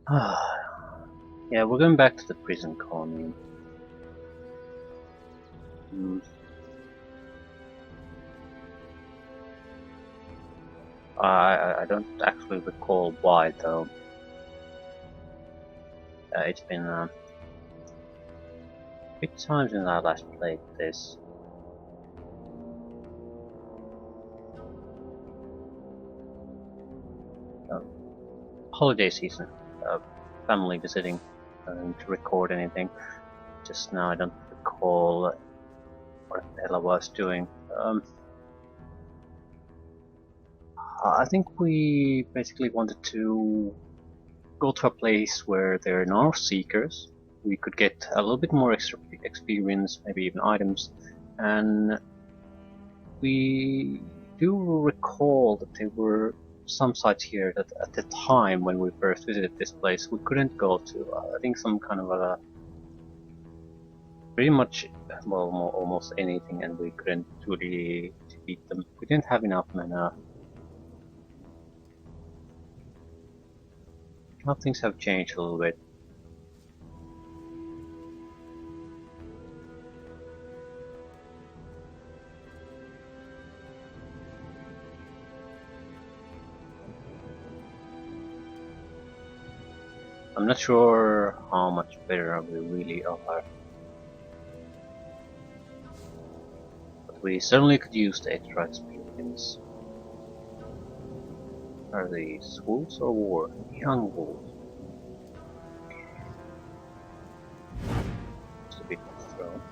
Yeah, we're going back to the prison colony. Hmm. I don't actually recall why though. It's been a big time since I last played this. Uh, Holiday season, family visiting, to record anything. Just now I don't recall what the hell I was doing. I think we basically wanted to go to a place where there are no seekers. We could get a little bit more extra experience, maybe even items, and we do recall that there were some sites here that at the time when we first visited this place we couldn't go to. I think some kind of a pretty much, well, almost anything, and we couldn't really defeat them. We didn't have enough mana. Now things have changed a little bit. I'm not sure how much better we really are, but we certainly could use the extra experience. Are these wolves or war? Young wolves. It's a bit throw.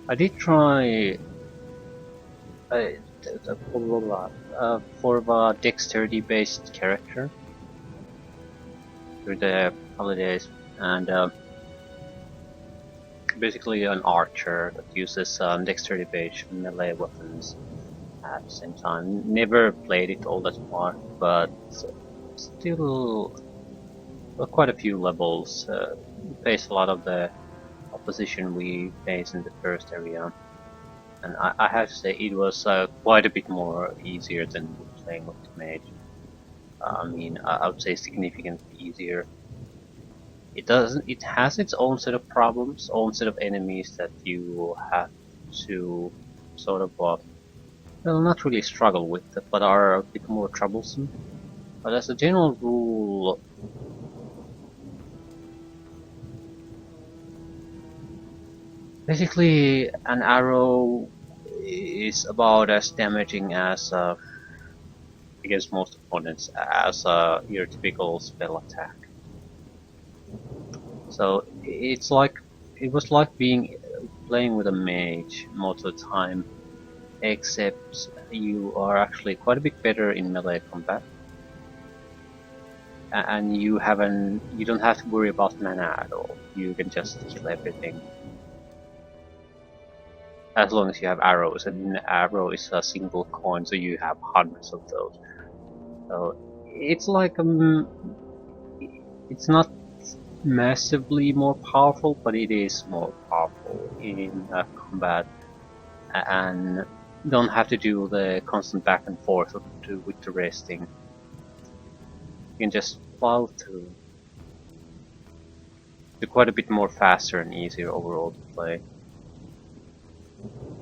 I did try for a dexterity-based character through the holidays, and basically an archer that uses dexterity-based melee weapons at the same time. Never played it all that far, but still quite a few levels. Face a lot of the opposition we faced in the first area, and I have to say it was quite a bit more easier than playing with the mage. I mean, I would say significantly easier. It doesn't. It has its own set of problems, own set of enemies that you have to sort of, well, not really struggle with, but are a bit more troublesome. But as a general rule, basically an arrow is about as damaging as against most opponents as your typical spell attack. So it's like it was like playing with a mage most of the time, except you are actually quite a bit better in melee combat, and you don't have to worry about mana at all. You can just kill everything as long as you have arrows, and an arrow is a single coin, so you have hundreds of those. So it's like it's not massively more powerful, but it is more powerful in combat, and don't have to do the constant back and forth with the resting. You can just plow through. It's quite a bit more faster and easier overall to play.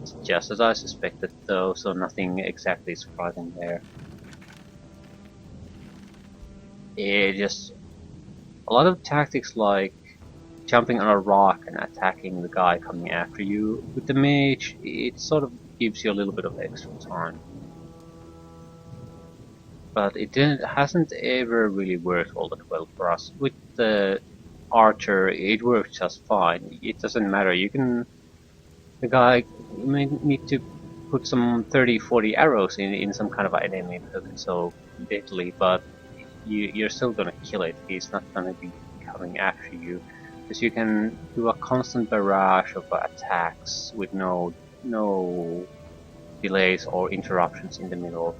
It's just as I suspected though, so nothing exactly surprising there. It just a lot of tactics like jumping on a rock and attacking the guy coming after you. With the mage, it sort of gives you a little bit of extra time. But it hasn't ever really worked all that well for us. With the archer, it works just fine. It doesn't matter. The guy may need to put some 30-40 arrows in some kind of enemy because it's so deadly, but you're still gonna kill it. He's not gonna be coming after you, because you can do a constant barrage of attacks with no no delays or interruptions in the middle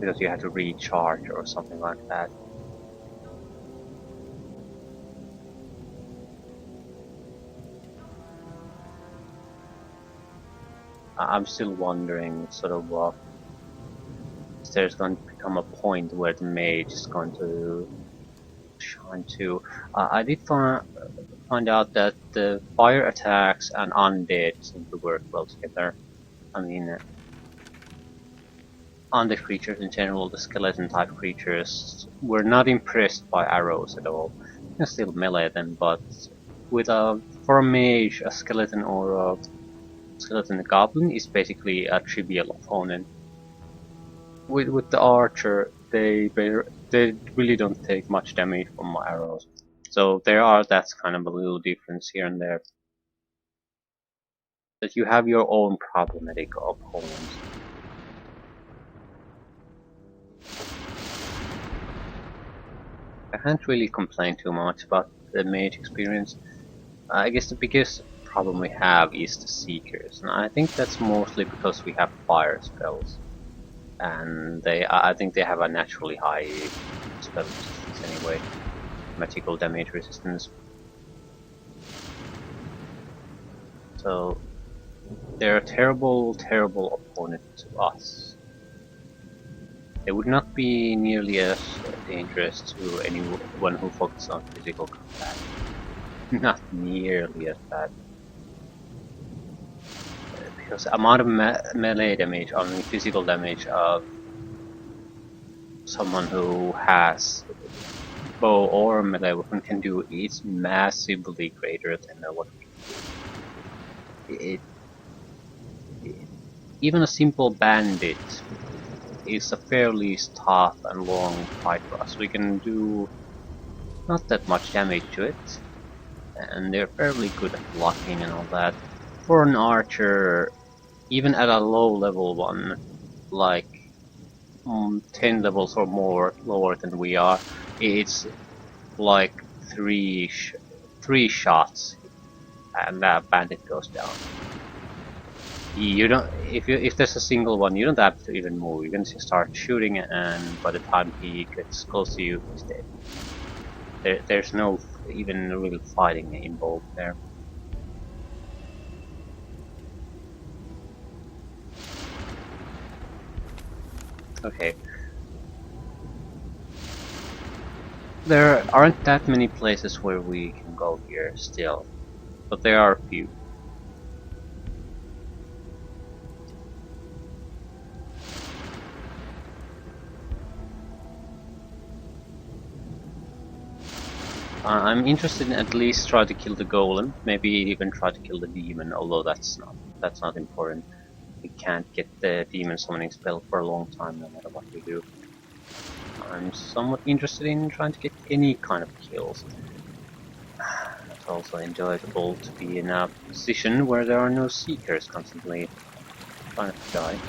because you had to recharge or something like that. I'm still wondering sort of if there's going to become a point where the mage is going to shine too. I did find out that the fire attacks and undead seem to work well together. I mean, undead creatures in general, the skeleton type creatures, were not impressed by arrows at all. You can still melee them, but with for a mage, a skeleton or a skeleton goblin is basically a trivial opponent. With the archer, they really don't take much damage from my arrows. So that's kind of a little difference here and there. That you have your own problematic opponents. I can't really complain too much about the mage experience. I guess the biggest problem we have is the seekers, and I think that's mostly because we have fire spells, and I think they have a naturally high spell resistance anyway, magical damage resistance. So they're a terrible, terrible opponent to us. They would not be nearly as dangerous to anyone who focuses on physical combat. Not nearly as bad. Because the amount of melee damage, I mean physical damage of someone who has bow or melee weapon can do is massively greater than what we can do. Even a simple bandit is a fairly tough and long fight for us. We can do not that much damage to it, and they're fairly good at blocking and all that. For an archer, even at a low level one, like 10 levels or more lower than we are, it's like three shots, and that bandit goes down. You don't if there's a single one, you don't have to even move. You can just start shooting, and by the time he gets close to you, he's dead. There's no even real fighting involved there. Okay. There aren't that many places where we can go here still, but there are a few. I'm interested in at least try to kill the golem, maybe even try to kill the demon, although that's not important. We can't get the demon summoning spell for a long time no matter what we do. I'm somewhat interested in trying to get any kind of kills. It's also enjoyable to be in a position where there are no seekers constantly trying to die.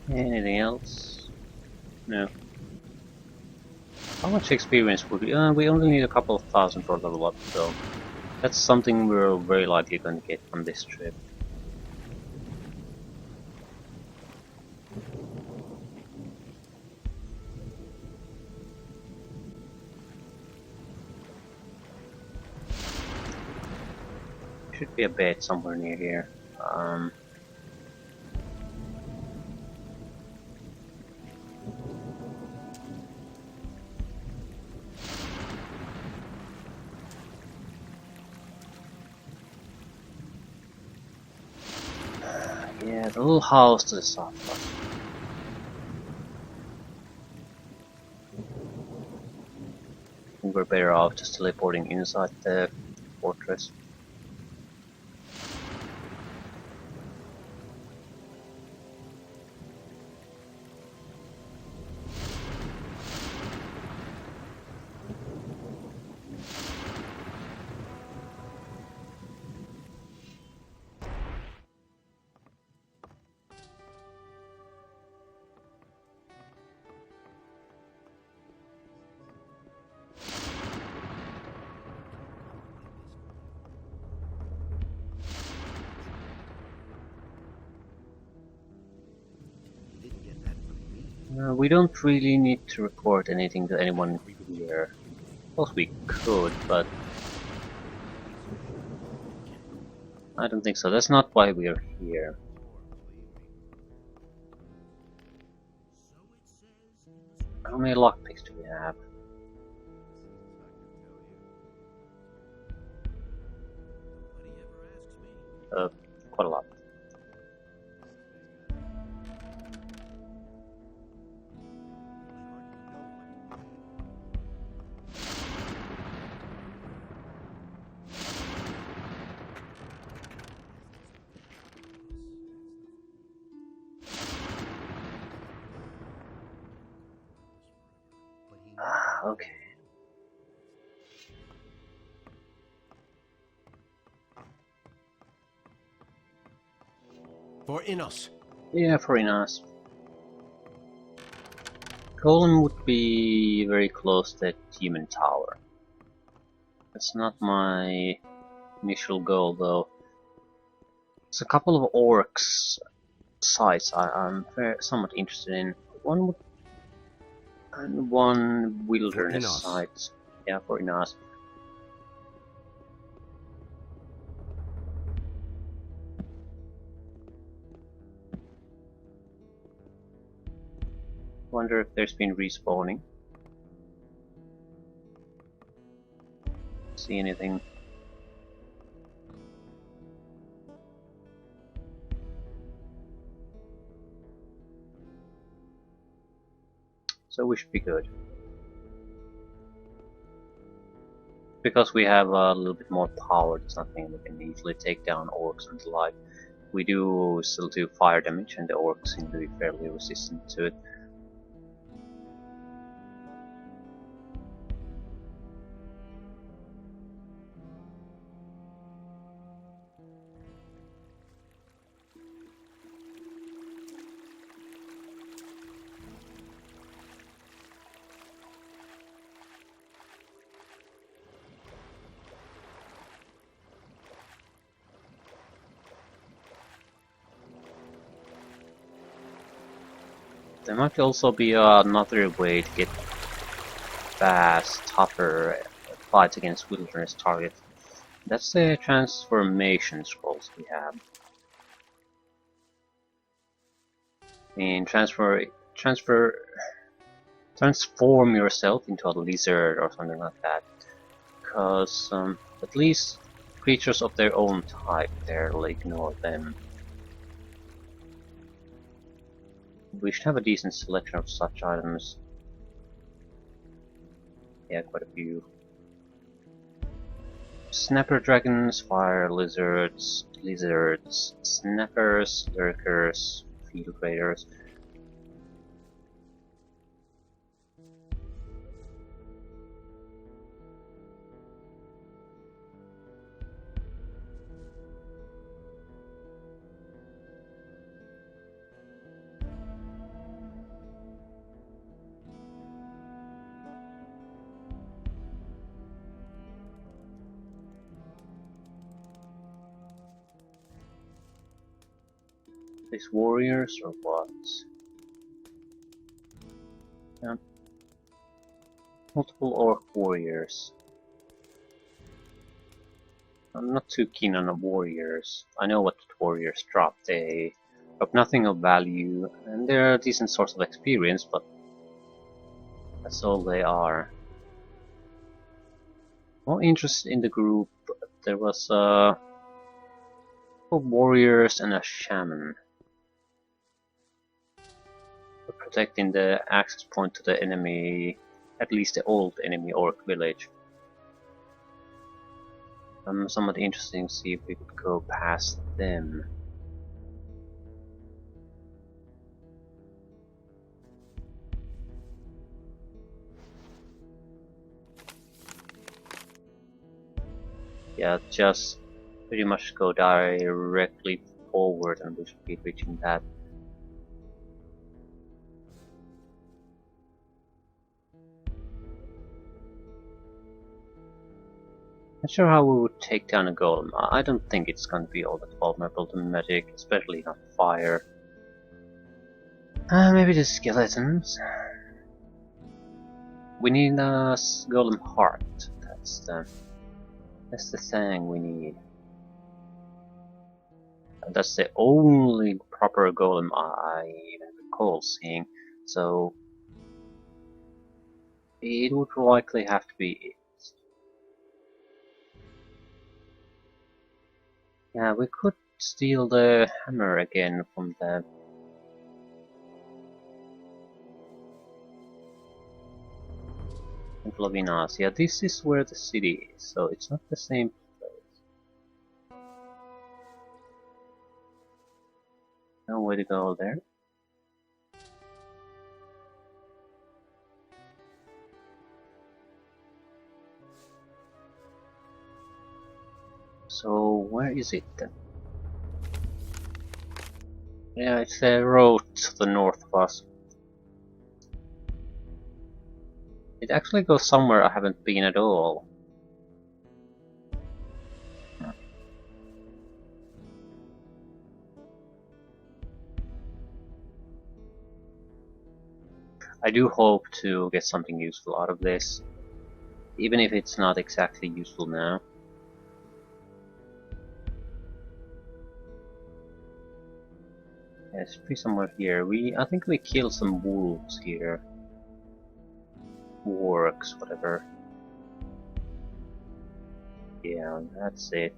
Anything else? No. How much experience would we? We only need a couple of thousand for level up, so that's something we're very likely going to get from this trip. Should be a bed somewhere near here. Yeah, the little house to the south. I think we're better off just teleporting inside the fortress. We don't really need to report anything to anyone here. Well, we could, but I don't think so. That's not why we're here. How many lockpicks do we have? Quite a lot. Okay. For Innos. Yeah, for Inas. Golem would be very close to that human tower. That's not my initial goal, though. There's a couple of orcs sites I'm somewhat interested in. One would, and one wilderness site. Yeah, for Inas. Wonder if there's been respawning. See anything? So we should be good. Because we have a little bit more power, does not mean we can easily take down orcs and the like. We do still do fire damage, and the orcs seem to be fairly resistant to it. There might also be another way to get fast, tougher fights against wilderness targets. That's the transformation scrolls we have. I mean, transform yourself into a lizard or something like that. Because at least creatures of their own type, they'll ignore them. We should have a decent selection of such items. Yeah, quite a few. Snapper dragons, fire lizards, snappers, lurkers, field raiders. These warriors or what? Yeah. Multiple orc warriors. I'm not too keen on the warriors. I know what warriors drop. They drop nothing of value, and they're a decent source of experience, but that's all they are. More interest in the group. There was warriors and a shaman. Protecting the access point to the enemy, at least the old enemy orc village. Somewhat interesting to see if we could go past them. Yeah, just pretty much go directly forward and we should be reaching that. Not sure how we would take down a golem. I don't think it's going to be all that vulnerable to magic, especially not fire. Maybe the skeletons. We need a golem heart. That's the thing we need. And that's the only proper golem I even recall seeing. So it would likely have to be it. Yeah, we could steal the hammer again from the Temple of Inas. Yeah, this is where the city is, so it's not the same place. No way to go there. So where is it then? Yeah, it's a road to the north of us. It actually goes somewhere I haven't been at all. I do hope to get something useful out of this, even if it's not exactly useful now. Yeah, it should be somewhere here. I think we killed some wolves here. Works, whatever. Yeah, that's it.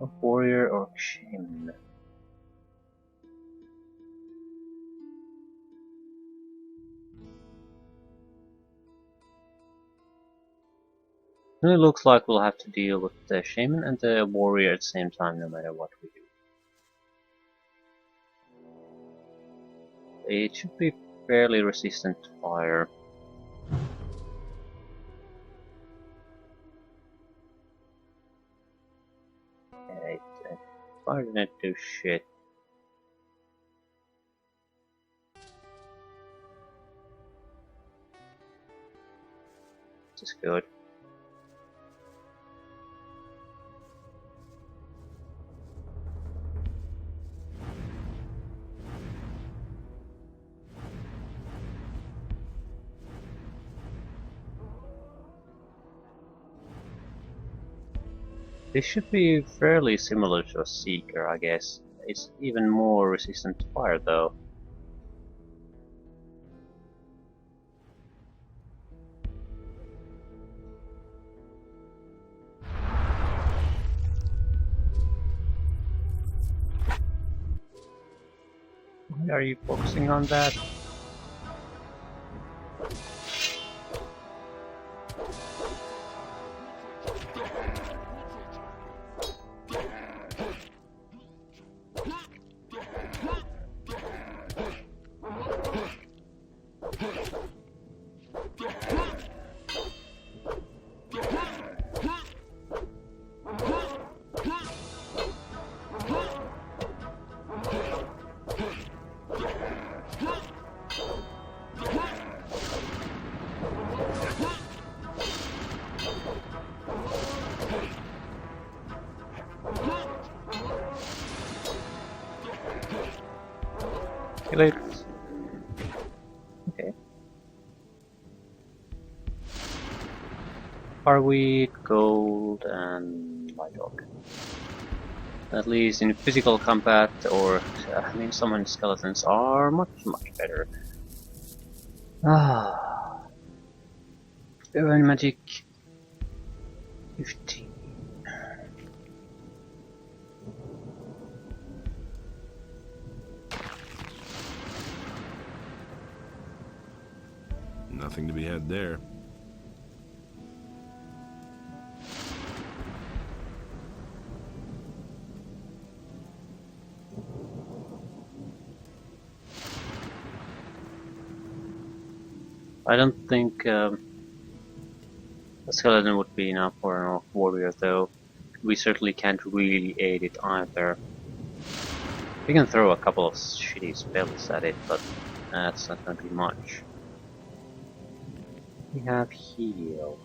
A warrior or shaman. It looks like we'll have to deal with the shaman and the warrior at the same time, no matter what we do. It should be fairly resistant to fire. Fire didn't do shit. This is good. This should be fairly similar to a Seeker, I guess. It's even more resistant to fire, though. Why are you focusing on that? Kill it. Okay. Are we gold and by dog. At least in physical combat, or I mean, summon skeletons are much better. Ah, Divine Magic 15. Nothing to be had there. I don't think a skeleton would be enough for an orc warrior, though. We certainly can't really aid it either. We can throw a couple of shitty spells at it, but that's not gonna be much. We have heal.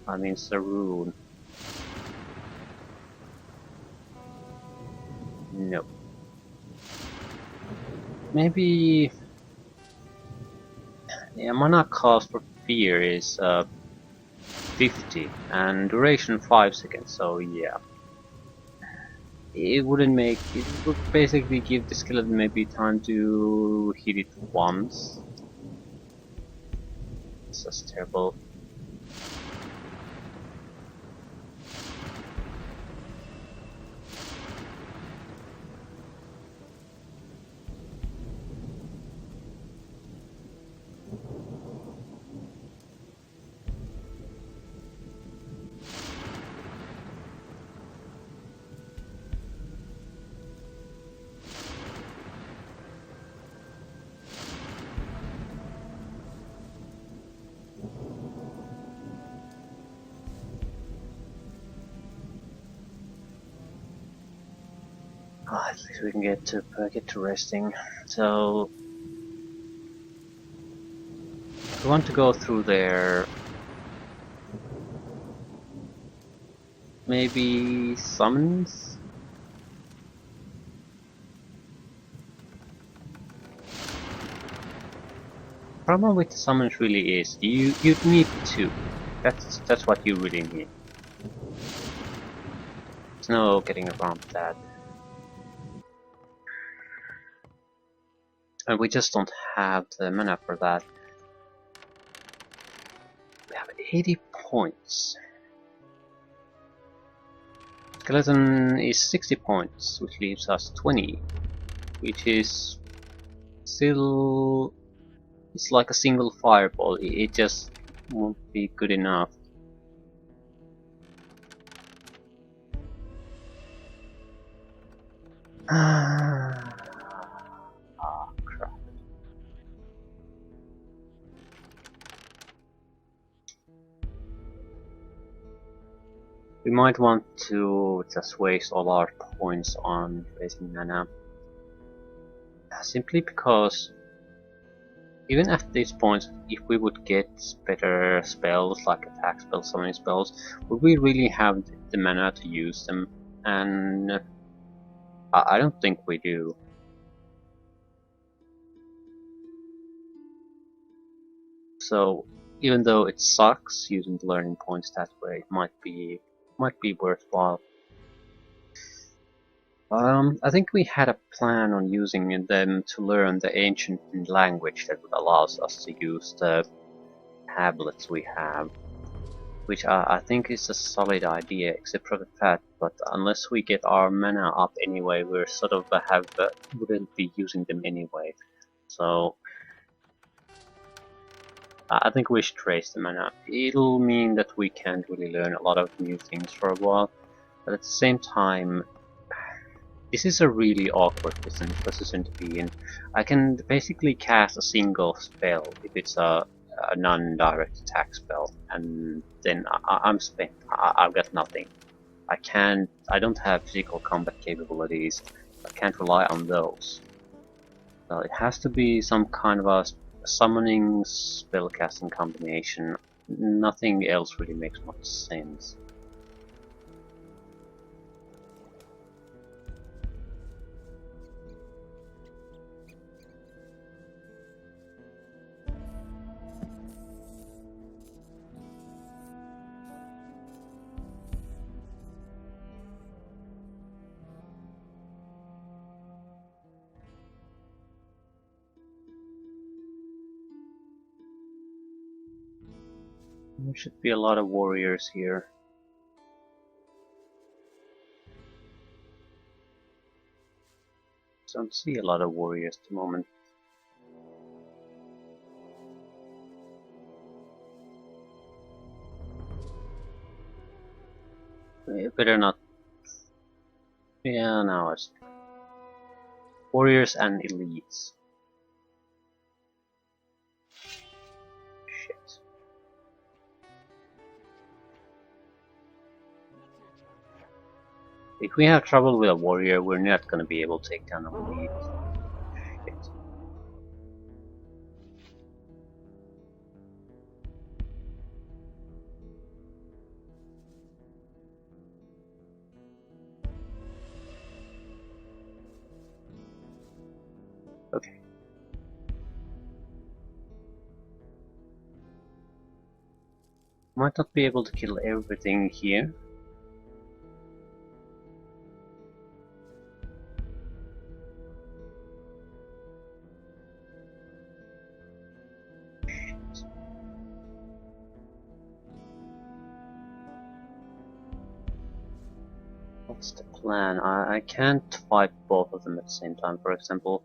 I mean, Saroon. No. Maybe. Yeah, mana cost for fear is 50 and duration 5 seconds, so yeah. It wouldn't make. It would basically give the skeleton maybe time to hit it once. It's just terrible. At least we can get to resting. So we want to go through there. Maybe summons. Problem with the summons really is you need two. That's what you really need. There's no getting around that. And we just don't have the mana for that. We have 80 points. Skeleton is 60 points, which leaves us 20. Which is still... It's like a single fireball, it just won't be good enough. Crap. We might want to just waste all our points on raising mana. Simply because even at these points, if we would get better spells like attack spells, summoning spells, would we really have the mana to use them? And I don't think we do. So even though it sucks using the learning points that way, it might be worthwhile. I think we had a plan on using them to learn the ancient language that would allow us to use the tablets we have, which I think is a solid idea, except for the fact, but unless we get our mana up anyway, we're sort of wouldn't be using them anyway. So I think we should raise the mana. It'll mean that we can't really learn a lot of new things for a while, but at the same time, this is a really awkward position to be in. I can basically cast a single spell if it's a non-direct attack spell, and then I'm spent. I've got nothing. I don't have physical combat capabilities. I can't rely on those. So it has to be some kind of a summoning spellcasting combination. Nothing else really makes much sense. There should be a lot of warriors here. Don't see a lot of warriors at the moment. Better not. Yeah, now it's warriors and elites. Shit. If we have trouble with a warrior, we're not gonna be able to take down an elite. Shit. Okay. Might not be able to kill everything here. What's the plan? I can't fight both of them at the same time. For example,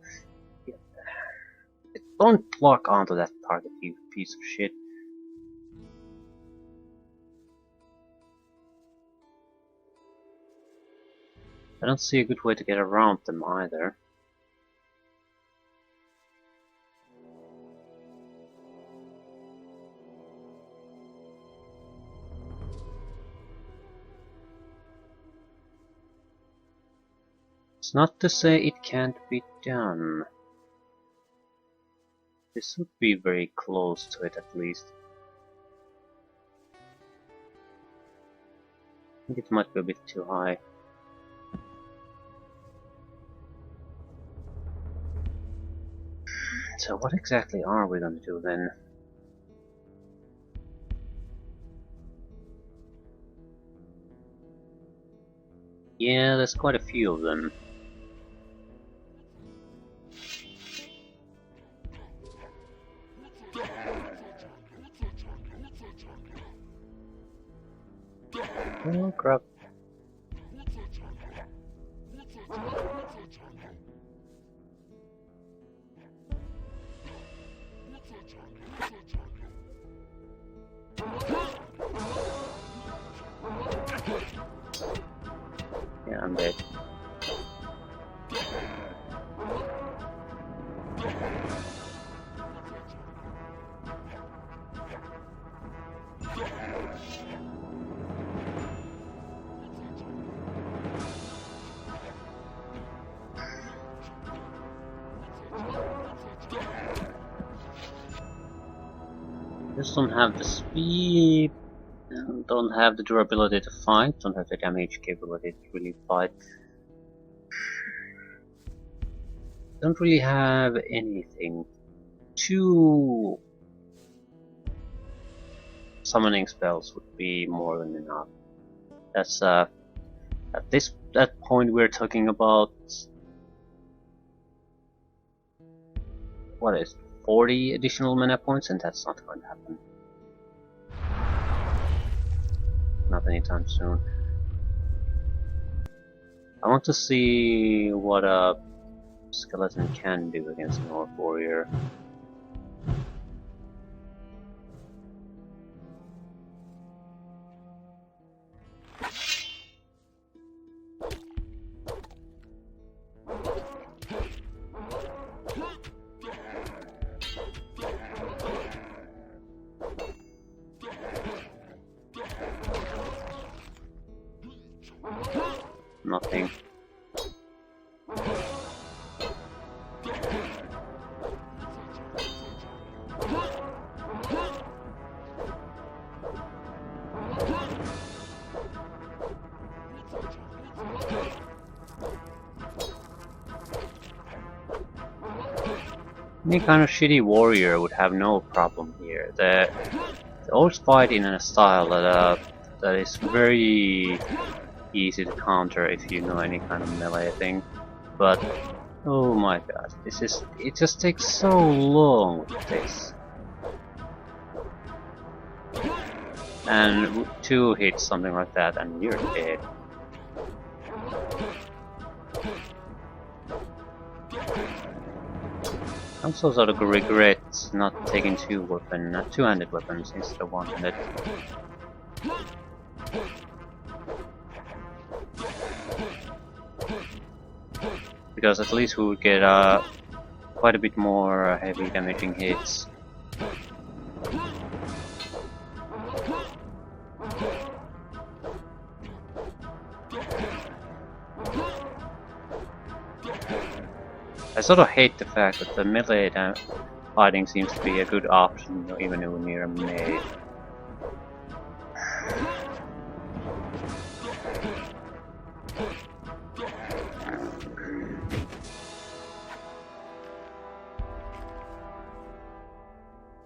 don't lock onto that target, you piece of shit. I don't see a good way to get around them either. It's not to say it can't be done. This would be very close to it at least. I think it might be a bit too high. So what exactly are we going to do then? Yeah, there's quite a few of them. Oh crap. Yeah, I'm dead. Just don't have the speed, don't have the durability to fight, don't have the damage capability to really fight. Don't really have anything. 2 summoning spells would be more than enough. That's at that point we're talking about what is 40 additional mana points, and that's not going to happen. Not anytime soon. I want to see what a skeleton can do against an orc warrior. Nothing. Any kind of shitty warrior would have no problem here. The orcs fight in a style that is very easy to counter if you know any kind of melee thing. But oh my god, it just takes so long with this. and 2 hits, something like that, and you're dead. I also sort of regret not taking two-handed weapons instead of one-handed. Because at least we would get quite a bit more heavy damaging hits. I sort of hate the fact that the melee fighting seems to be a good option, even when you're a melee.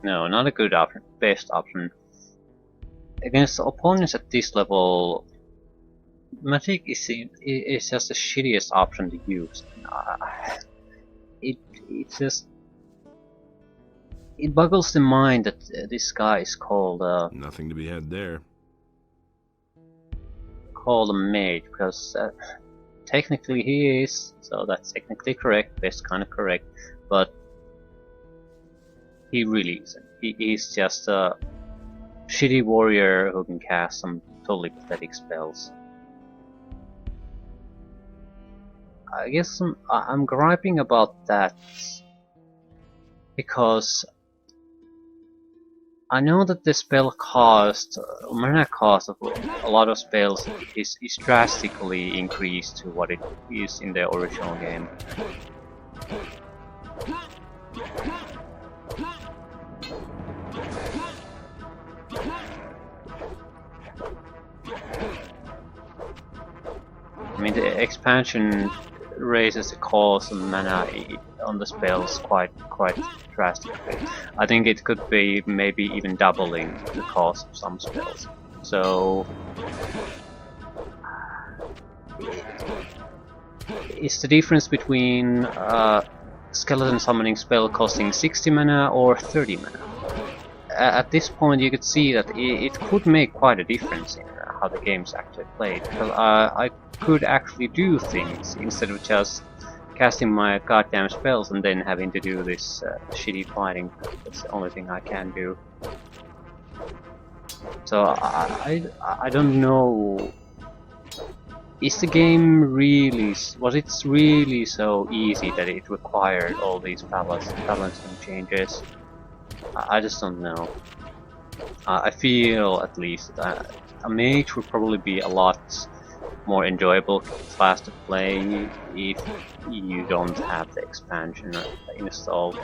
No, not a good option. Best option. Against opponents at this level, magic is just the shittiest option to use. It boggles the mind that this guy is called nothing to be had there. Called a mage, because technically he is, so that's technically correct, best kind of correct, but he really isn't. He's just a shitty warrior who can cast some totally pathetic spells. I guess I'm griping about that because I know that the spell cost, mana cost of a lot of spells is drastically increased to what it is in the original game. I mean, the expansion raises the cost of mana on the spells quite drastically. I think it could be maybe even doubling the cost of some spells. So it's the difference between skeleton summoning spell costing 60 mana or 30 mana. At this point you could see that it could make quite a difference in how the game's actually played. Because I could actually do things instead of just casting my goddamn spells and then having to do this shitty fighting. That's the only thing I can do. So I don't know. Is the game really, was it really so easy that it required all these balancing changes? I just don't know. I feel at least that a mage would probably be a lot more enjoyable class to play if you don't have the expansion installed.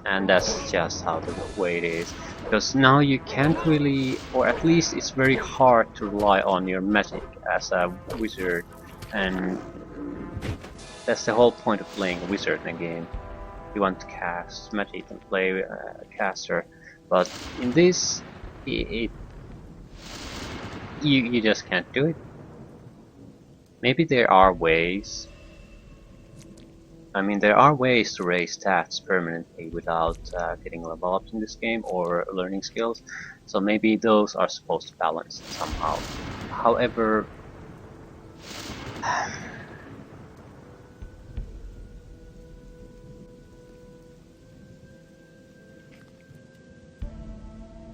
And that's just how the way it is. Because now you can't really, or at least it's very hard to rely on your magic as a wizard, and that's the whole point of playing a wizard in a game. You want to cast magic and play a caster, but in this, you just can't do it. Maybe there are ways. I mean, there are ways to raise stats permanently without getting level ups in this game or learning skills, so maybe those are supposed to balance somehow. However,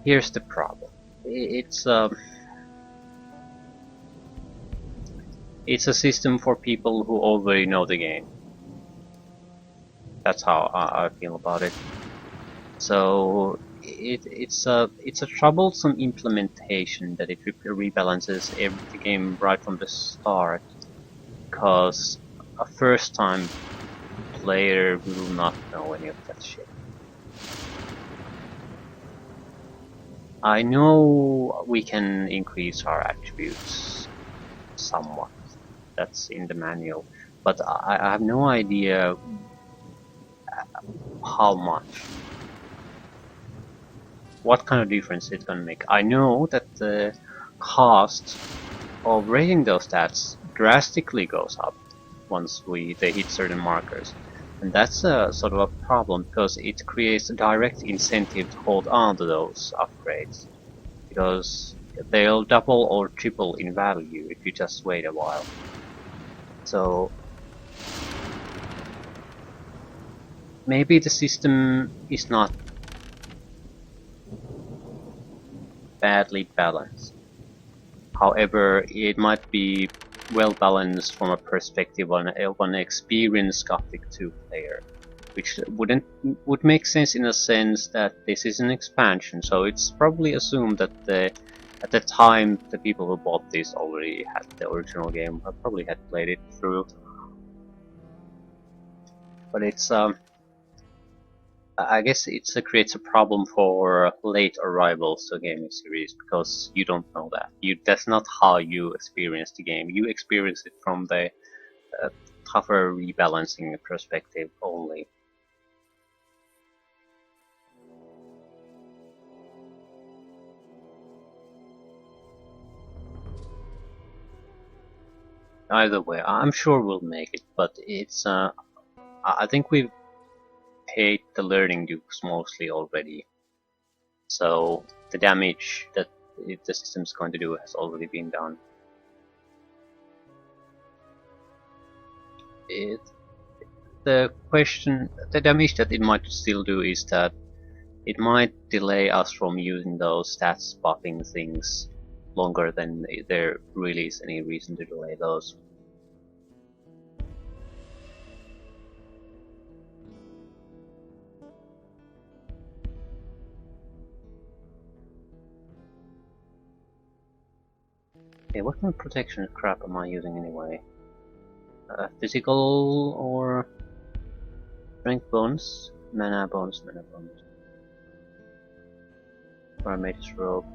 here's the problem. It's a system for people who already know the game. That's how I feel about it. So it's a troublesome implementation that it rebalances the game right from the start, because a first-time player will not know any of that shit. I know we can increase our attributes somewhat. That's in the manual, but I have no idea how much. What kind of difference it's gonna make. I know that the cost of raising those stats drastically goes up once they hit certain markers. And that's a sort of a problem because it creates a direct incentive to hold on to those upgrades, because they'll double or triple in value if you just wait a while. So maybe the system is not badly balanced. However, it might be well balanced from a perspective of an experienced Gothic 2 player, which would make sense in a sense that this is an expansion. So it's probably assumed that at the time the people who bought this already had the original game, or probably had played it through. But it's I guess it creates a problem for late arrivals to a gaming series, because you don't know that. That's not how you experience the game. You experience it from the tougher rebalancing perspective only. Either way, I'm sure we'll make it, but it's I think we've paid the learning dukes mostly already. So the damage that the system's going to do has already been done. The damage that it might still do is that it might delay us from using those stats buffing things longer than there really is any reason to delay those. Okay, what kind of protection crap am I using anyway? Physical or strength bonus? Mana bonus, mana bonus. Or a mage's robe.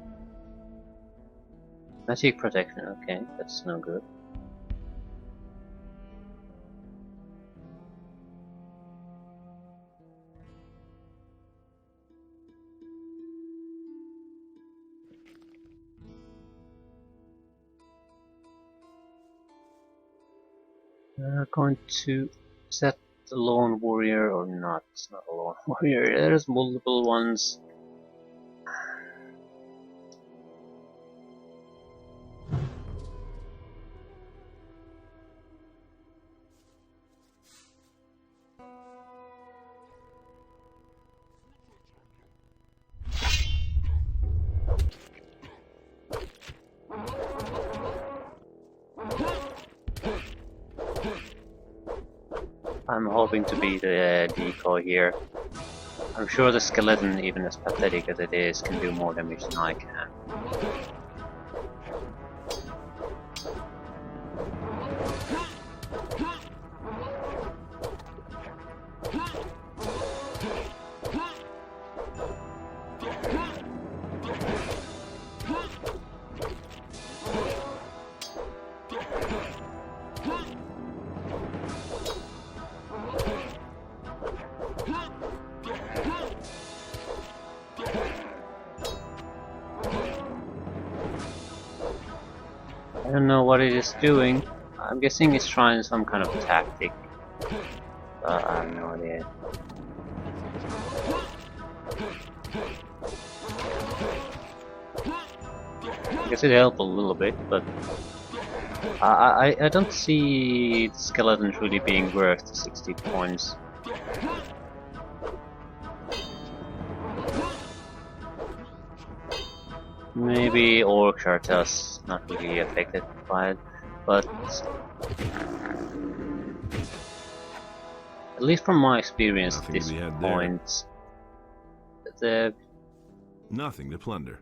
Magic protection, okay, that's no good. We're going to set the lone warrior or not? It's not a lone warrior, there's multiple ones. I'm hoping to be the decoy here. I'm sure the skeleton, even as pathetic as it is, can do more damage than I can. I don't know what it is doing. I'm guessing it's trying some kind of tactic. But I have no idea. I guess it helped a little bit, but I don't see the skeletons really being worth the 60 points. Maybe orcs are just not really affected by it, but at least from my experience at this point, nothing to plunder.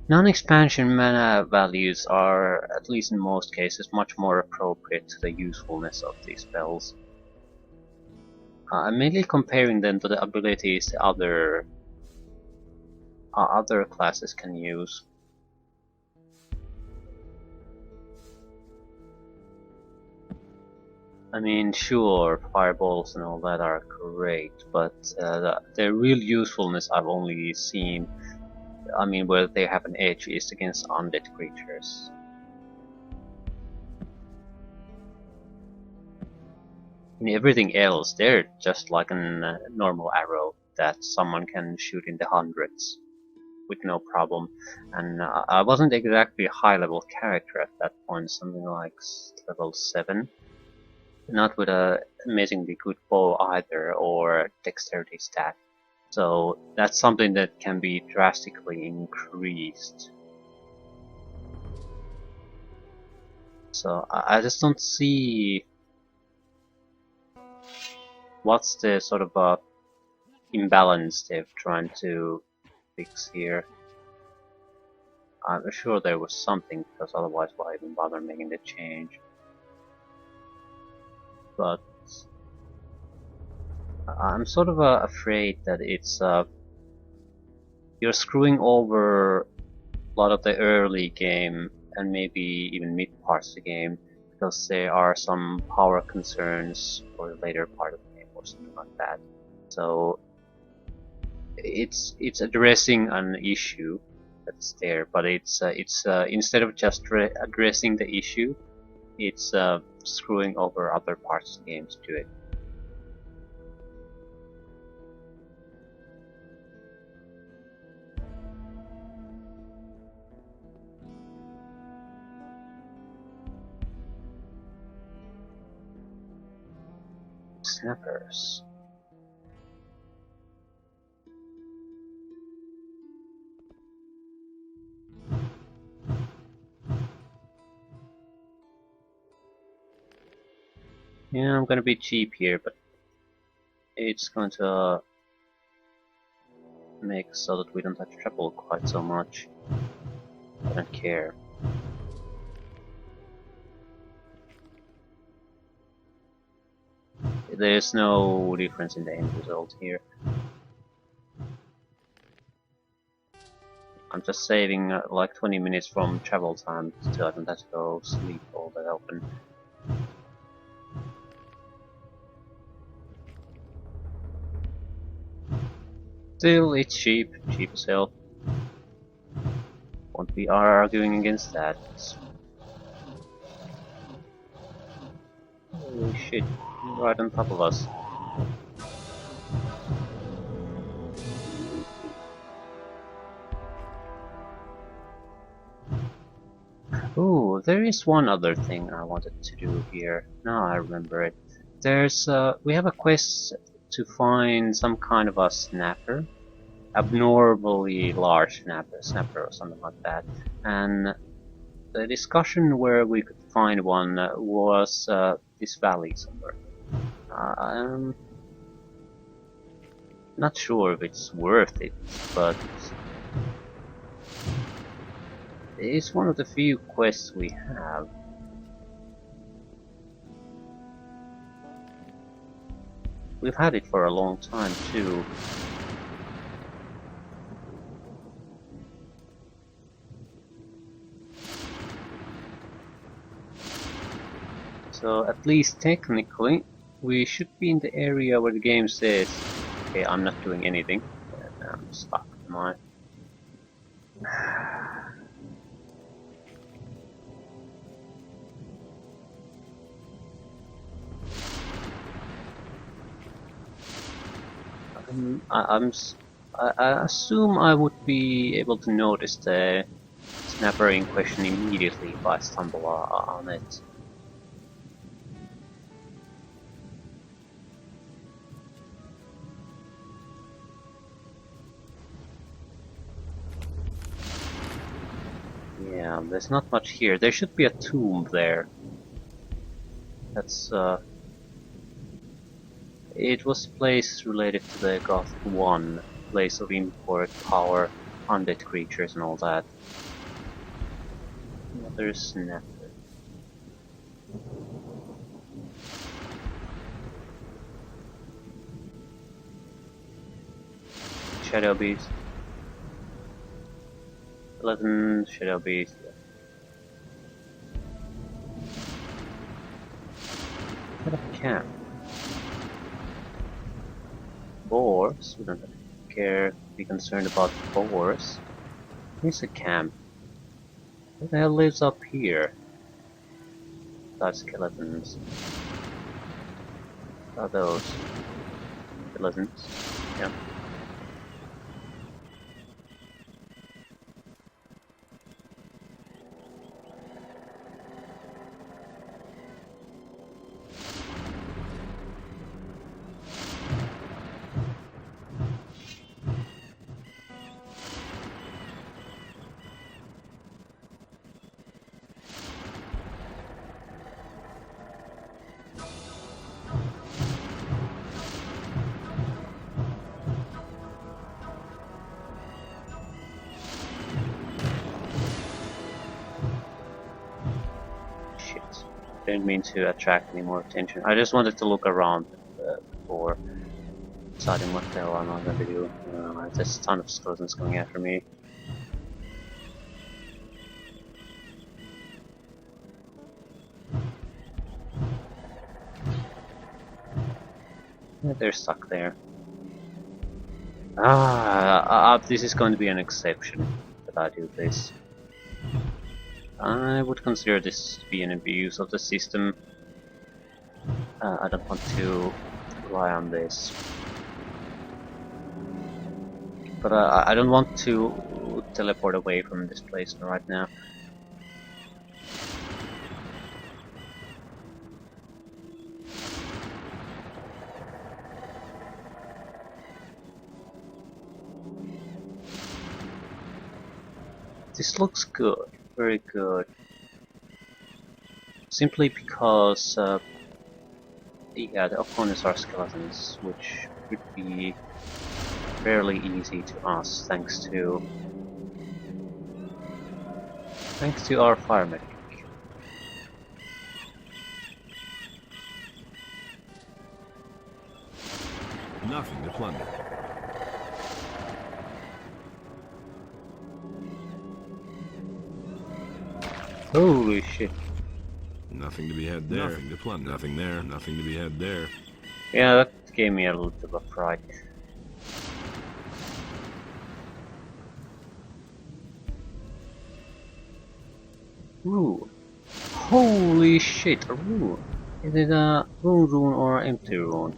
Non-expansion mana values are, at least in most cases, much more appropriate to the usefulness of these spells. I'm mainly comparing them to the abilities the other classes can use. I mean, sure, fireballs and all that are great, but their real usefulness I've only seen, I mean, where they have an edge is against undead creatures. In everything else, they're just like a normal arrow that someone can shoot in the hundreds with no problem. And I wasn't exactly a high level character at that point, something like level 7. Not with a amazingly good bow either, or dexterity stat. So that's something that can be drastically increased. So I just don't see what's the sort of imbalance they're trying to fix here. I'm sure there was something, because otherwise why even bother making the change. But I'm sort of afraid that it's you're screwing over a lot of the early game and maybe even mid parts of the game, because there are some power concerns for the later part of the game or something like that. So it's addressing an issue that's there, but it's instead of just addressing the issue, it's screwing over other parts of the game to do it. Snappers. Yeah, I'm gonna be cheap here, but it's going to make so that we don't have to travel quite so much. I don't care. There's no difference in the end result here. I'm just saving like 20 minutes from travel time so I don't have to go sleep all that open. Still, it's cheap as hell. Won't be arguing against that. Holy shit, right on top of us. Ooh, there is one other thing I wanted to do here. Now I remember it. There's we have a quest to find some kind of a snapper. Abnormally large snapper or something like that. And the discussion where we could find one was this valley somewhere. I'm not sure if it's worth it, but it's one of the few quests we have. We've had it for a long time too. So at least technically, we should be in the area where the game says, okay, I'm not doing anything. I'm stuck. Am I? I assume I would be able to notice the snapper in question immediately if I stumble on it. Yeah, there's not much here. There should be a tomb there. That's it was a place related to the Gothic 1, place of import, power, undead creatures and all that. Another snapper. Shadow Beast. 11 Shadow Beast. What a camp. Boars? We don't have to be concerned about boars. Here's a camp. Who the hell lives up here? Besides skeletons. Are those skeletons? Yeah. Shit. Didn't mean to attract any more attention. I just wanted to look around before deciding what the hell I'm going to do. There's a ton of skeletons coming after me. Yeah, they're stuck there. This is going to be an exception that I do this. I would consider this to be an abuse of the system. I don't want to rely on this. But I don't want to teleport away from this place right now. This looks good, very good. Simply because, yeah, the opponents are skeletons, which would be fairly easy to us thanks to our fire medic. Nothing to plunder. Holy shit. Nothing to be had there. Nothing to plunder. Nothing there. Nothing to be had there. Yeah, that gave me a little bit of a fright. Ooh. Holy shit, a rune. Is it a rune or an empty rune?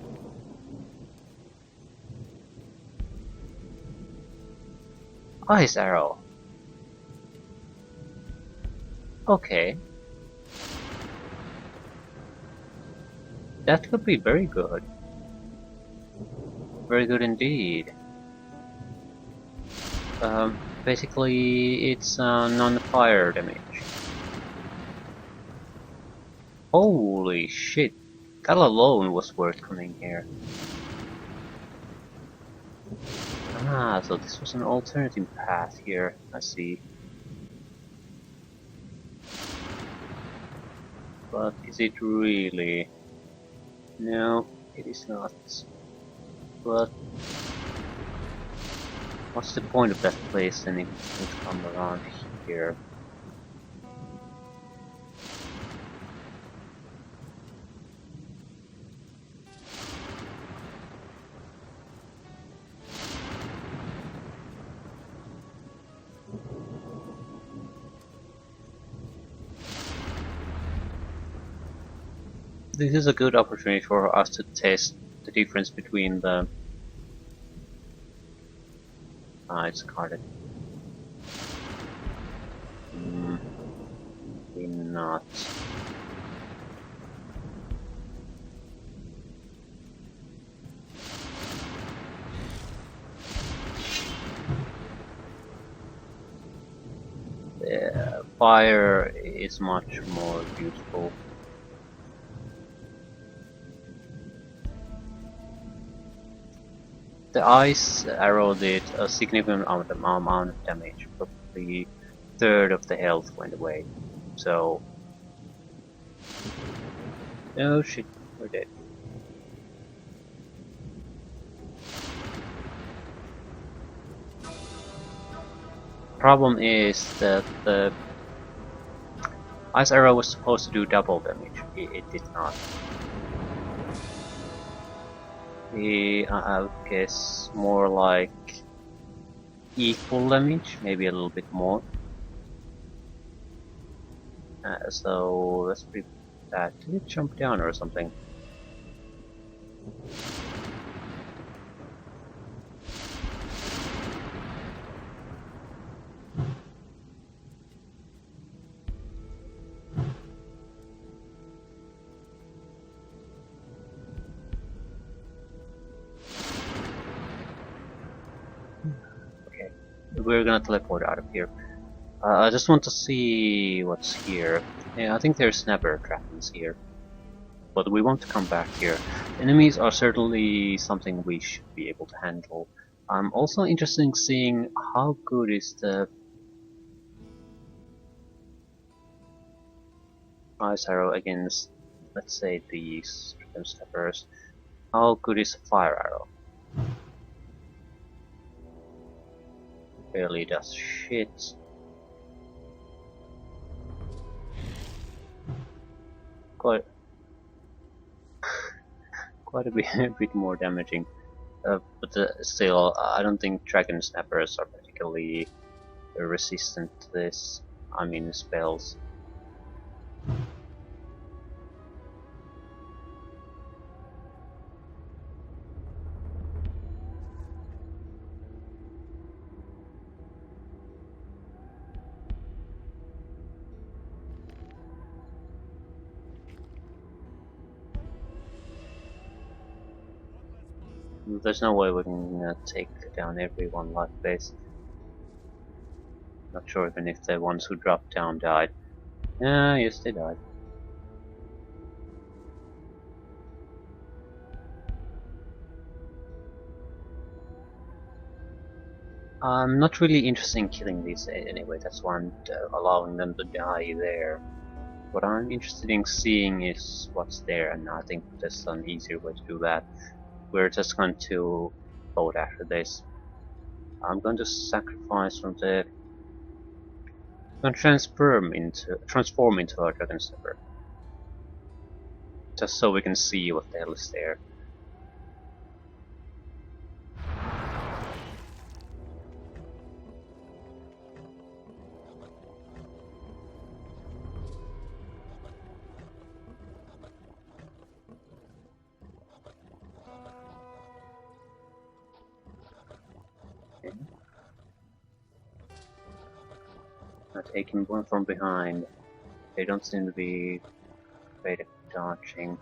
Ice arrow. Okay. That could be very good. Very good indeed. Basically, it's non-fire damage. Holy shit. That alone was worth coming here. Ah, so this was an alternative path here, I see. But is it really? No, it is not. But what's the point of that place then if it can come around here? This is a good opportunity for us to test the difference between the... it's carded. Maybe not. The fire is much more useful. The ice arrow did a significant amount of damage, probably a third of the health went away. So, oh shit, we're dead. Problem is that the ice arrow was supposed to do double damage. It did not. I would guess more like equal damage, maybe a little bit more. So that's pretty bad. Did it jump down or something? we're gonna teleport out of here. I just want to see what's here. Yeah, I think there's never dragons here, but we want to come back here. Enemies are certainly something we should be able to handle. I'm also interested in seeing how good is the ice arrow against, let's say, these dragon steppers. How good is a fire arrow? Barely does shit. Quite, quite a bit, a bit more damaging. But still, I don't think dragon snappers are particularly resistant to this. I mean, spells. There's no way we can take down everyone like this. Not sure even if the ones who dropped down died. Yes, they died. I'm not really interested in killing these anyway, that's why I'm allowing them to die there. What I'm interested in seeing is what's there, and I think there's an easier way to do that. We're just going to vote after this. I'm going to sacrifice from the... I'm going to transform into a dragon stepper. Just so we can see what the hell is there. Okay. Now taking one from behind. They don't seem to be great at dodging.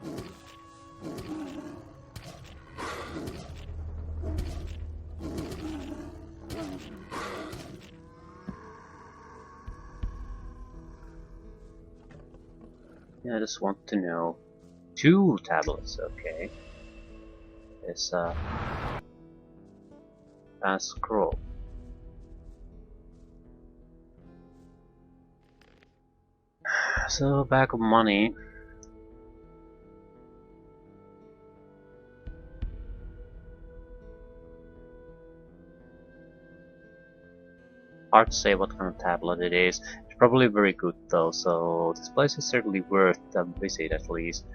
Yeah, I just want to know. 2 tablets, okay. There's a scroll. So, bag of money. Hard to say what kind of tablet it is. It's probably very good though, so this place is certainly worth a visit at least.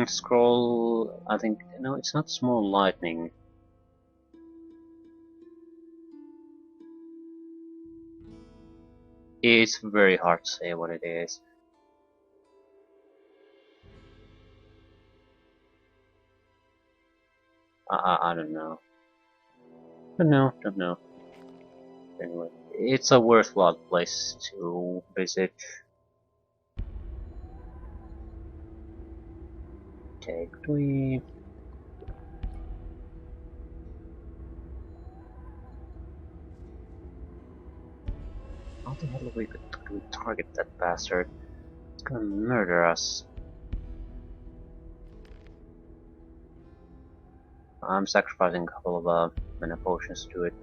Scroll, I think, no, it's not small lightning. It's very hard to say what it is. I don't know. Don't know. Anyway, it's a worthwhile place to visit. Okay, could we... How the hell could we target that bastard? It's gonna murder us. I'm sacrificing a couple of mana potions to it.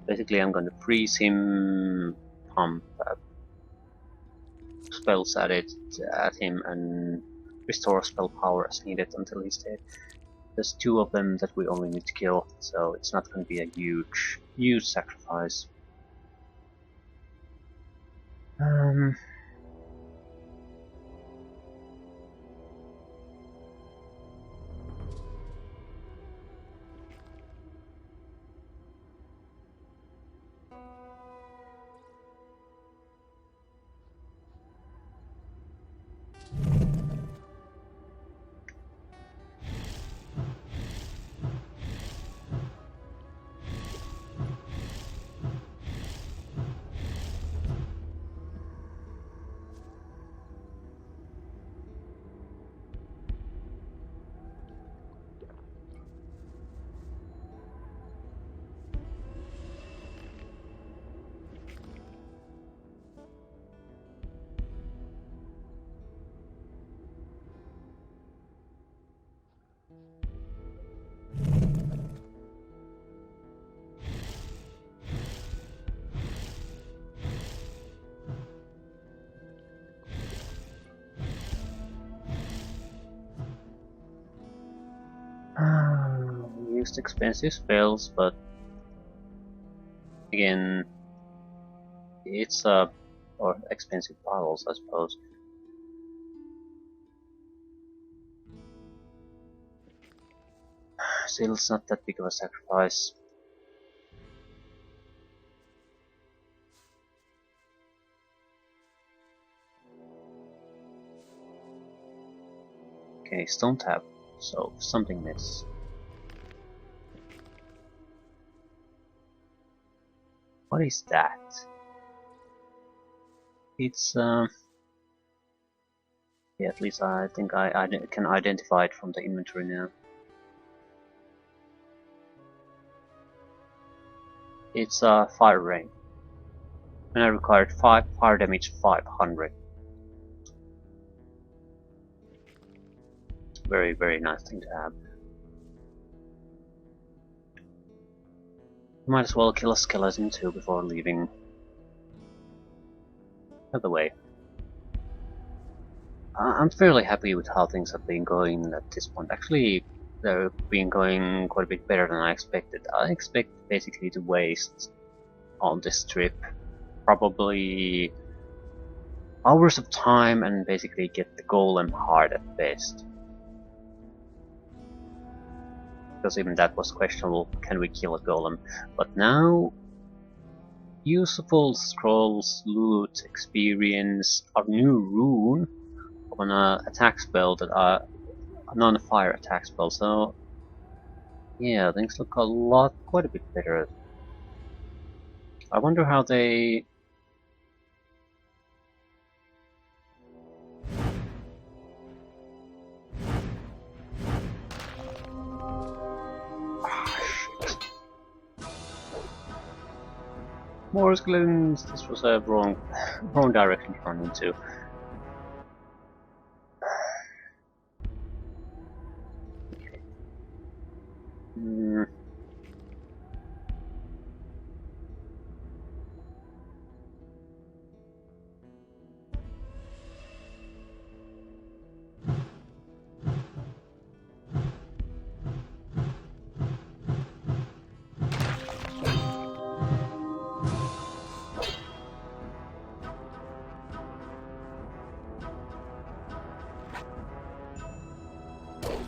Basically, I'm going to freeze him, pump spells at him, and restore spell power as needed until he's dead. There's 2 of them that we only need to kill, so it's not going to be a huge sacrifice. used expensive spells, but again, it's or expensive bottles, I suppose. Still, it's not that big of a sacrifice. Okay, stone tap, so something miss. What is that? It's yeah, at least I think I can identify it from the inventory now. It's fire rain. And I required 5 fire damage 500. Very, very nice thing to have. Might as well kill a skeleton too before leaving. By the way, I'm fairly happy with how things have been going at this point. Actually, they've been going quite a bit better than I expected. I expect basically to waste on this trip probably hours of time and basically get the golem hard at best. Because even that was questionable, can we kill a golem? But now, useful scrolls, loot, experience, a new rune on an attack spell that are a non-fire attack spell, so yeah, things look quite a bit better. I wonder how they... shit. More skeletons! This was a wrong direction to run into. Okay.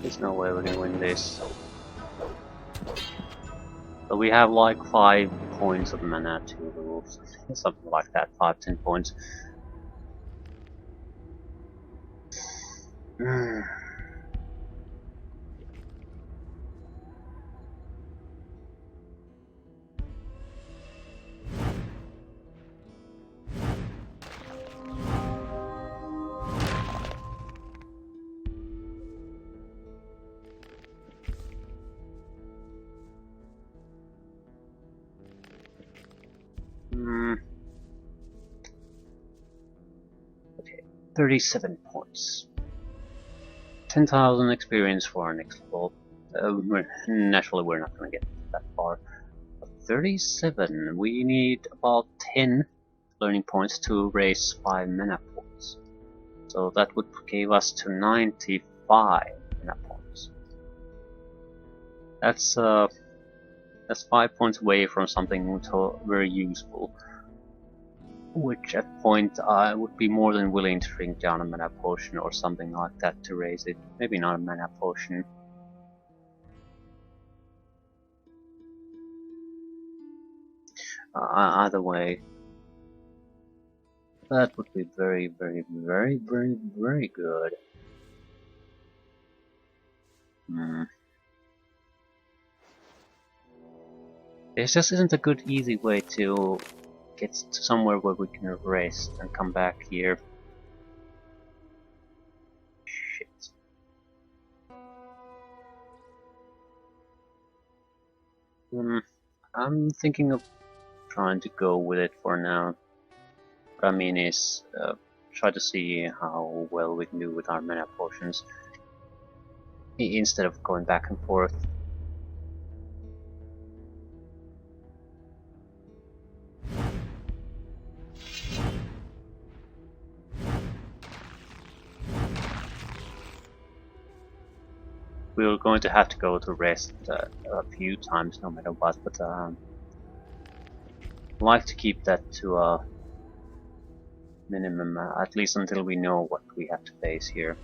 There's no way we can win this. So we have like 5 points of mana to remove, something like that, 5-10 points. Okay, 37 points. 10,000 experience for our next level. Naturally, we're not going to get that far. But 37, we need about 10 learning points to raise 5 mana points. So that would give us to 95 mana points. That's 5 points away from something very useful. Which at point I would be more than willing to drink down a mana potion or something like that to raise it. Maybe not a mana potion. Either way, that would be very, very, very, very, very good. There just isn't a good, easy way to get to somewhere where we can rest and come back here. Shit. I'm thinking of trying to go with it for now. What I mean is, try to see how well we can do with our mana potions instead of going back and forth. we're going to have to go to rest a few times no matter what, but I like to keep that to a minimum, at least until we know what we have to face here.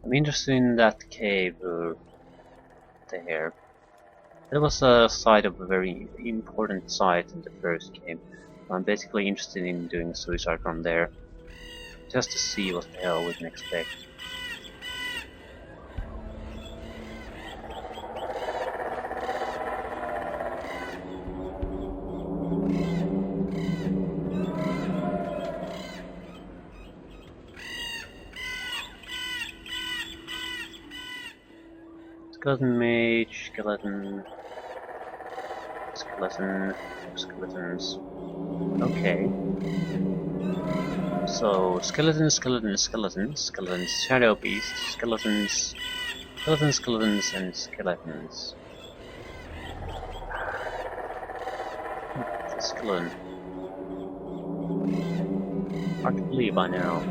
I'm interested in that cave there. It was a site of a very important site in the first game. I'm basically interested in doing a suicide run there, just to see what the hell we can expect. Skeleton mage, skeletons. Okay. So, skeletons, shadow beasts, skeletons, and skeletons. The skeleton. Hard to believe I know.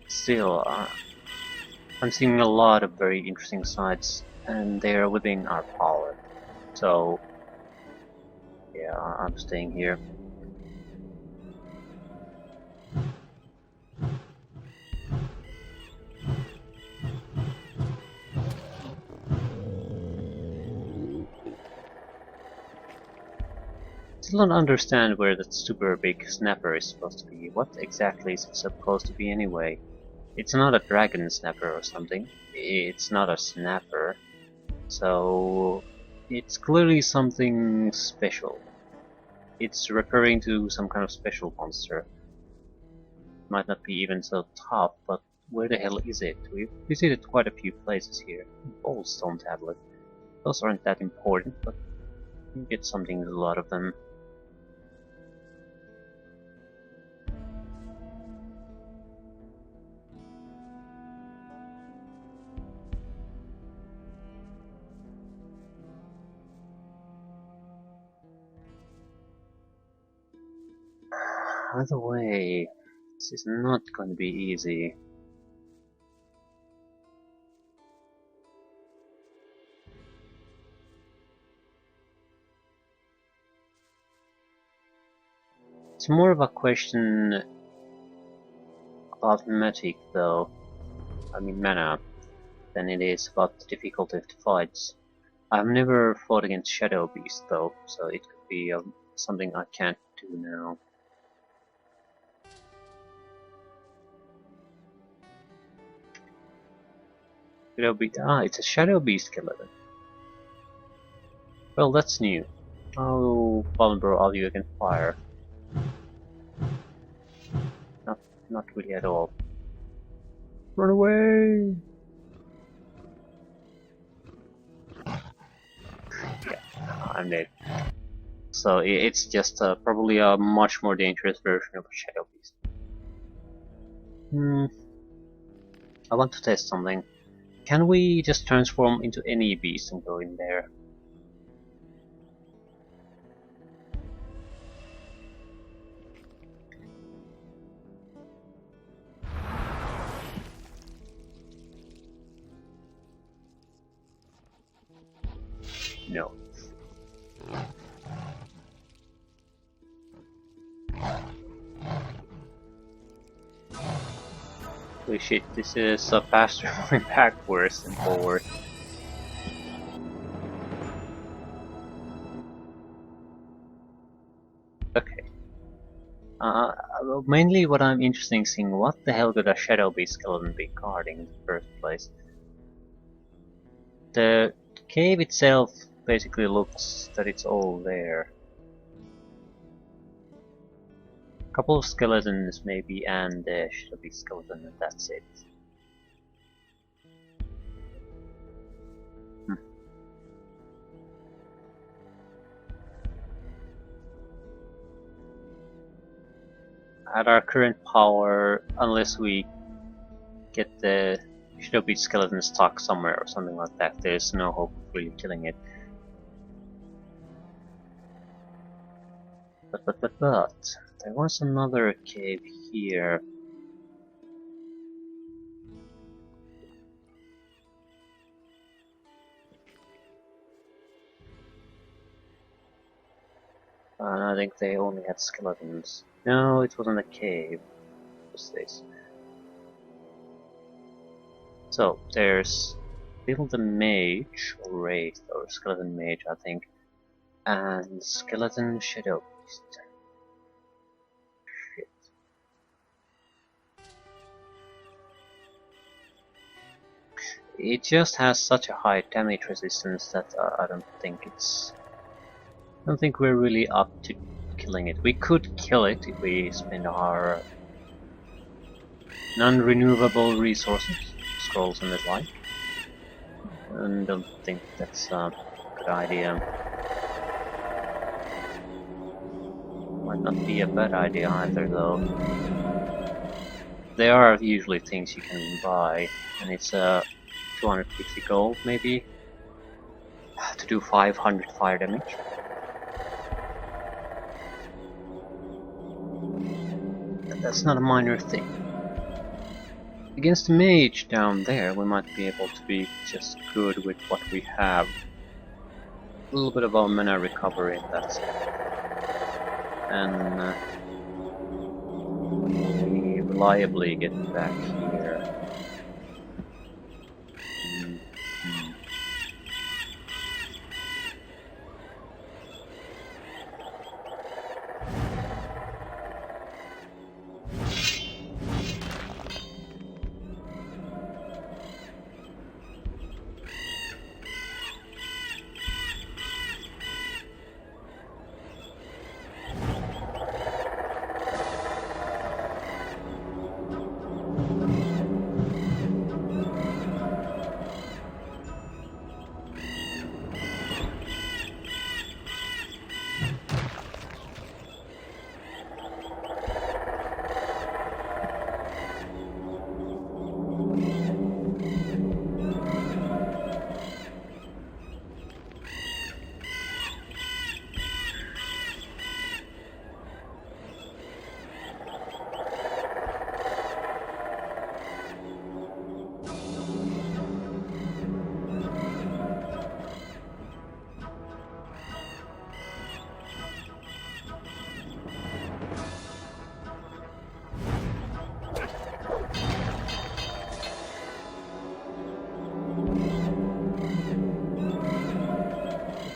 Still, I'm seeing a lot of very interesting sites, and they are within our power. So, yeah, I'm staying here. Still don't understand where that super big snapper is supposed to be. What exactly is it supposed to be anyway? It's not a dragon snapper or something. It's not a snapper. So it's clearly something special. It's referring to some kind of special monster. Might not be even so top, but where the hell is it? We've visited quite a few places here. Old stone tablet. Those aren't that important, but you get something with a lot of them. By the way, this is not going to be easy. It's more of a question about magic, though. I mean mana, than it is about the difficulty of the fights. I've never fought against Shadow Beast, though, so it could be something I can't do now. It's a Shadow Beast skeleton. Well, that's new. How vulnerable are you against fire? Not really at all. Run away! Yeah, I'm dead. So it's just probably a much more dangerous version of a Shadow Beast. I want to test something. Can we just transform into any beast and go in there? No. Holy shit, this is faster going backwards than forward. Okay. Mainly what I'm interested in seeing, what the hell could a shadow beast skeleton be guarding in the first place? The cave itself basically looks that it's all there. A couple of skeletons maybe, and the shadow beast skeleton, and that's it. Hmm. At our current power, unless we get the shadow beast skeleton stuck somewhere or something like that, there's no hope of really killing it. But, there was another cave here. And I think they only had skeletons. No, it wasn't a cave. What's this? So, there's still the mage, or wraith, or skeleton mage, I think, and skeleton shadow beast. Shit. It just has such a high damage resistance that I don't think we're really up to killing it. We could kill it if we spend our non-renewable resources, scrolls and the like. And don't think that's a good idea. Might not be a bad idea either though. There are usually things you can buy, and it's 250 gold maybe to do 500 fire damage. That's not a minor thing. Against the mage down there, we might be able to be just good with what we have. A little bit of our mana recovery, that's it. And we reliably get back here.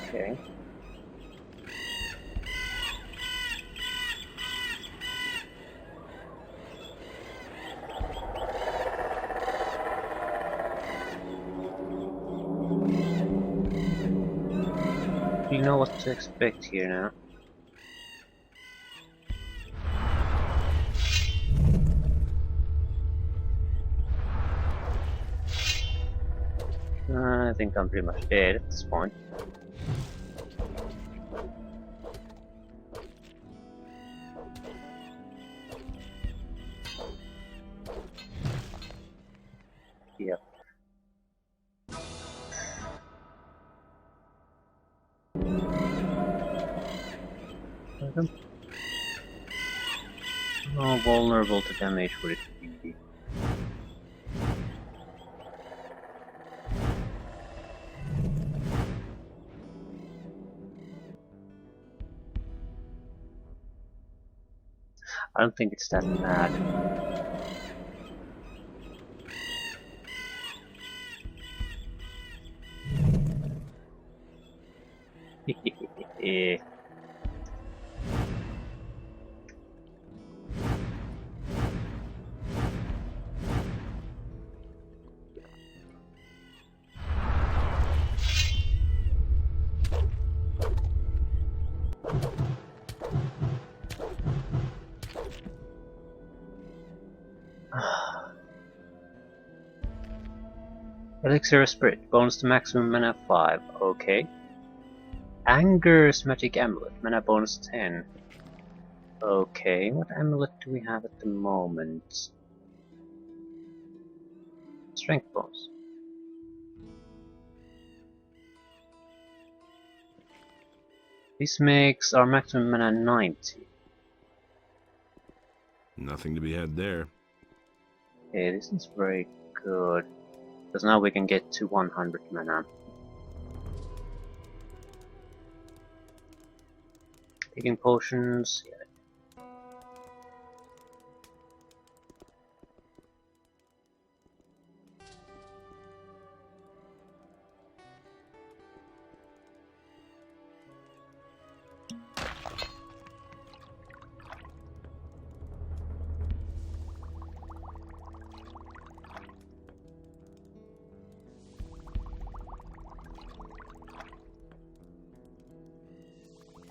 Okay. You know what to expect here now. I think I'm pretty much dead at this point. Yep. How vulnerable to damage would it be? I don't think it's that bad. Elixir of Spirit, bonus to maximum mana 5, okay. Anger's Magic Amulet, mana bonus 10. Okay, what amulet do we have at the moment? Strength bonus. This makes our maximum mana 90. Nothing to be had there. Okay, this is very good. Because now we can get to 100 mana. Taking potions, yeah.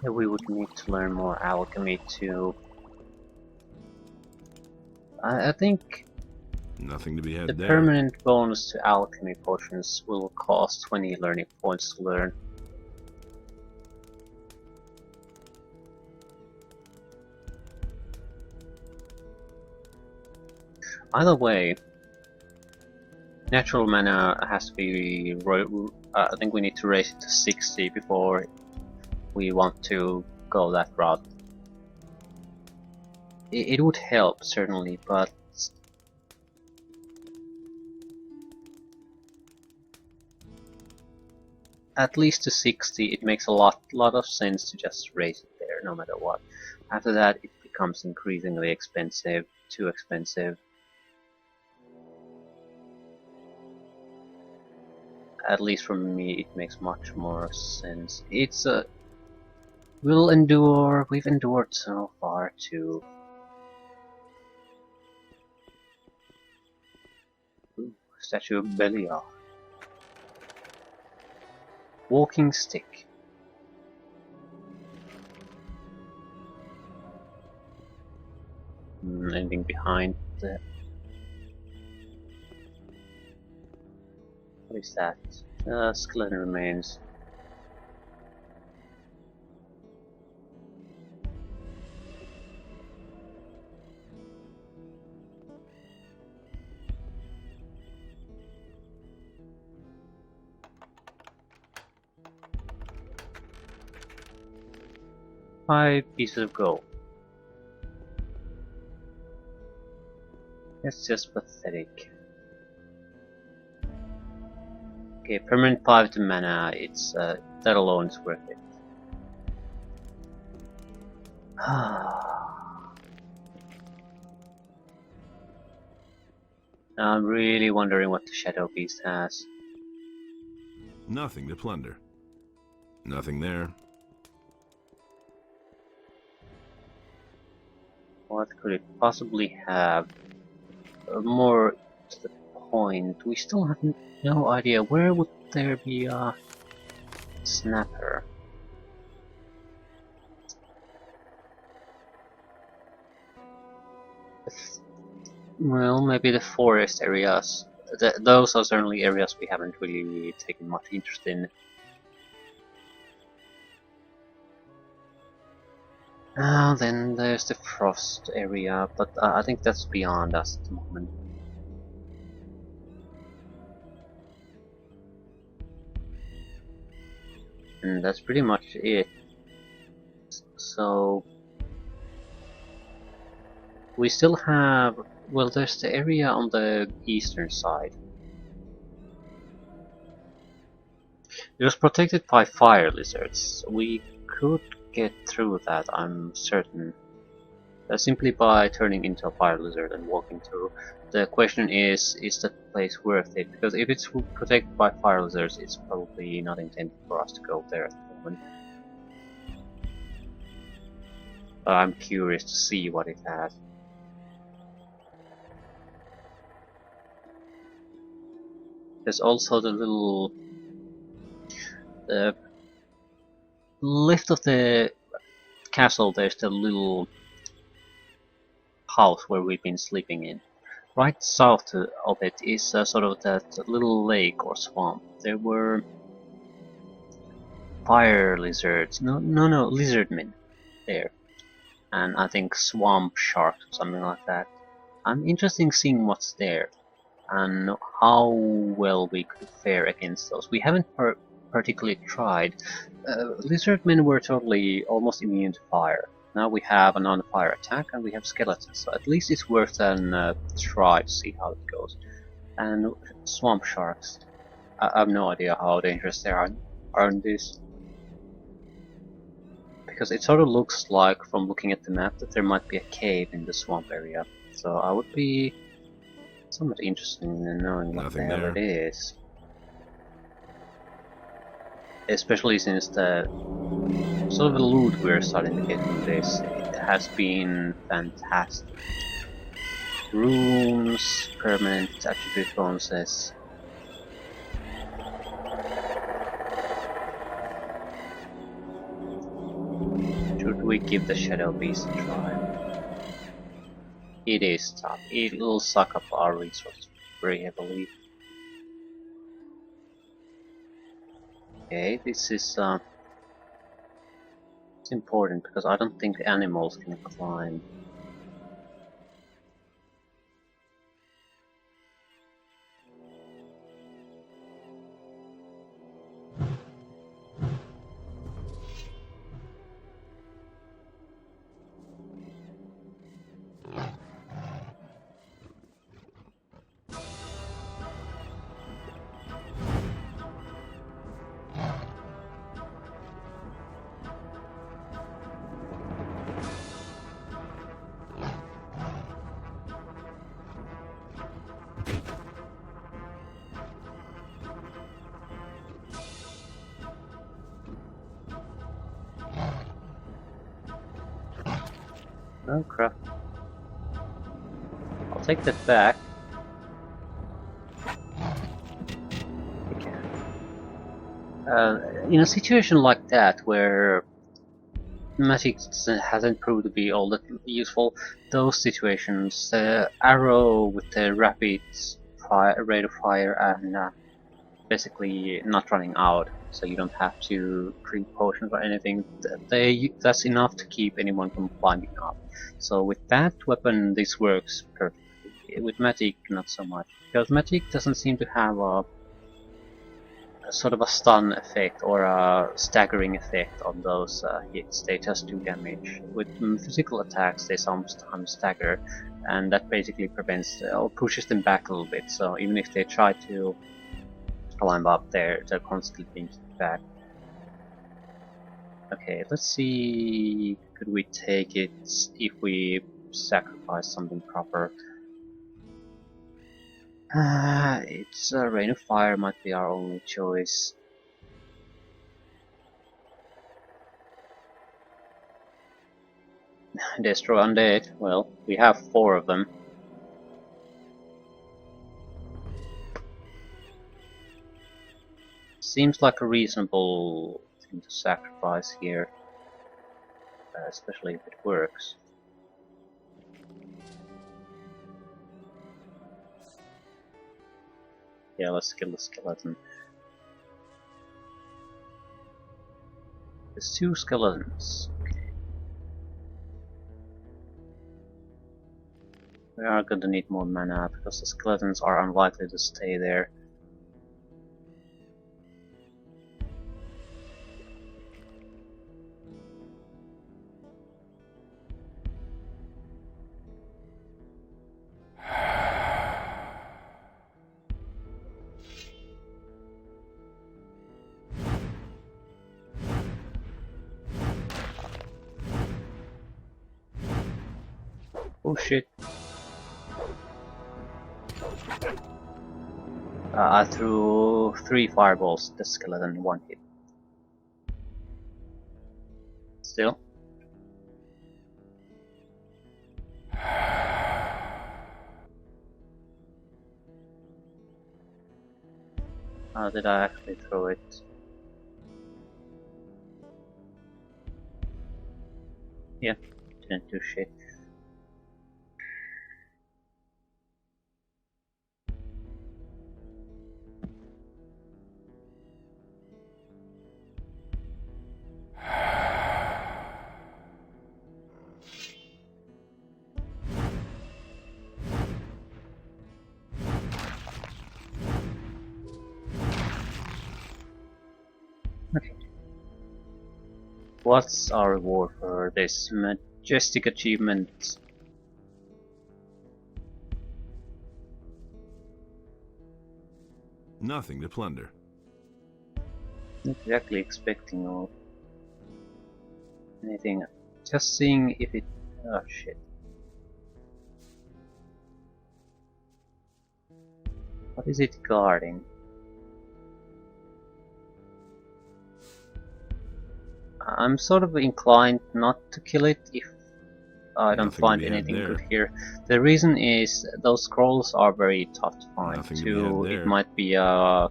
We would need to learn more alchemy too. I think Nothing to be had the there. permanent bonus to alchemy potions will cost 20 learning points to learn. Either way, natural mana has to be. I think we need to raise it to 60 before we want to go that route. It would help certainly, but at least to 60 it makes a lot of sense to just raise it there no matter what. After that it becomes increasingly expensive, too expensive. At least for me it makes much more sense. It's a we've endured so far too. Ooh, Statue of Belial. Walking stick. Anything behind the... What is that? Skeleton remains. Five pieces of gold. That's just pathetic. Okay, permanent 5 to mana, it's that alone is worth it. I'm really wondering what the Shadow Beast has. Nothing to plunder. Nothing there. What could it possibly have? More to the point, we still have no idea where would there be a snapper. Well, maybe the forest areas. Those are certainly areas we haven't really taken much interest in. Then there's the frost area, but I think that's beyond us at the moment. And that's pretty much it. So we still have, well, there's the area on the eastern side. It was protected by fire lizards. We could get through that, I'm certain. Simply by turning into a fire lizard and walking through. The question is that place worth it? Because if it's protected by fire lizards, it's probably not intended for us to go there at the moment. I'm curious to see what it has. There's also the little left of the castle there's the little house where we've been sleeping in. Right south of it is sort of that little lake or swamp. There were fire lizards, no, lizardmen there, and I think swamp sharks or something like that. I'm interested in seeing what's there and how well we could fare against those. We haven't particularly tried. Lizardmen were totally almost immune to fire. Now we have a non-fire attack and we have skeletons, so at least it's worth a try to see how it goes. And swamp sharks. I have no idea how dangerous they are in this. Because it sort of looks like, from looking at the map, that there might be a cave in the swamp area. So I would be somewhat interested in knowing what the hell it is. Especially since the sort of the loot we're starting to get from this, it has been fantastic. Runes, permanent attribute bonuses. Should we give the Shadow Beast a try? It is tough. It will suck up our resources very heavily. Okay, this is it's important because I don't think animals can climb. Oh crap. I'll take that back. In a situation like that, where magic hasn't proved to be all that useful, those situations, arrow with the rapid rate of fire and basically not running out, so you don't have to drink potions or anything, that's enough to keep anyone from climbing up. So with that weapon this works perfectly. With magic not so much, because magic doesn't seem to have a sort of a stun effect or a staggering effect on those hits. They just do damage. With physical attacks they sometimes stagger, and that basically prevents or pushes them back a little bit, so even if they try to climb up there, they're constantly being kicked back. Okay, let's see, could we take it if we sacrifice something proper? It's a Rain of Fire might be our only choice. Destroy Undead, well, we have 4 of them. Seems like a reasonable thing to sacrifice here, especially if it works. Yeah, let's kill the skeleton. There's 2 skeletons. Okay. We are going to need more mana because the skeletons are unlikely to stay there. Oh shit. I threw 3 fireballs at the skeleton, 1 hit. Still. How did I actually throw it? Yeah, didn't do shit. Okay. What's our reward for this majestic achievement? Nothing to plunder. Not exactly expecting or anything. Just seeing if it. Oh shit. What is it guarding? I'm sort of inclined not to kill it if I don't Nothing to find be had anything there. good here. The reason is those scrolls are very tough to find. Nothing to be had Two, it there. might be a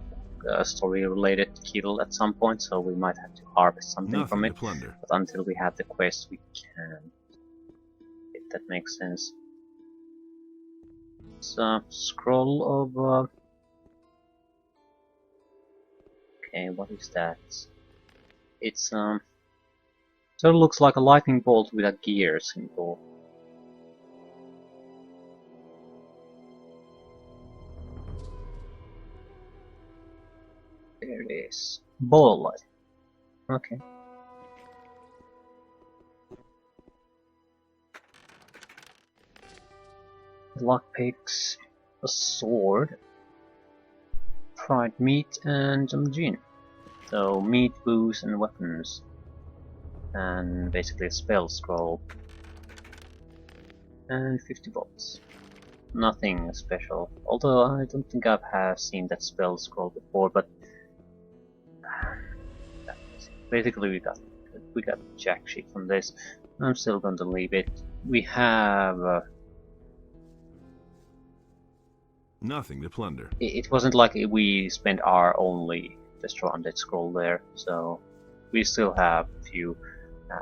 story-related kill at some point, so we might have to harvest something Nothing from to it. plunder. But until we have the quest, we can't. If that makes sense. It's a scroll of. Okay, what is that? It's sort of looks like a lightning bolt with a gear symbol. There it is. Ball light. Okay. Lockpicks, a sword, fried meat, and some gin. So meat, booze, and weapons, and basically a spell scroll, and 50 volts. Nothing special. Although I don't think I have seen that spell scroll before, but basically we got jack shit from this. I'm still going to leave it. We have. Nothing to plunder. It wasn't like we spent our only destroy undead scroll there, so we still have a few.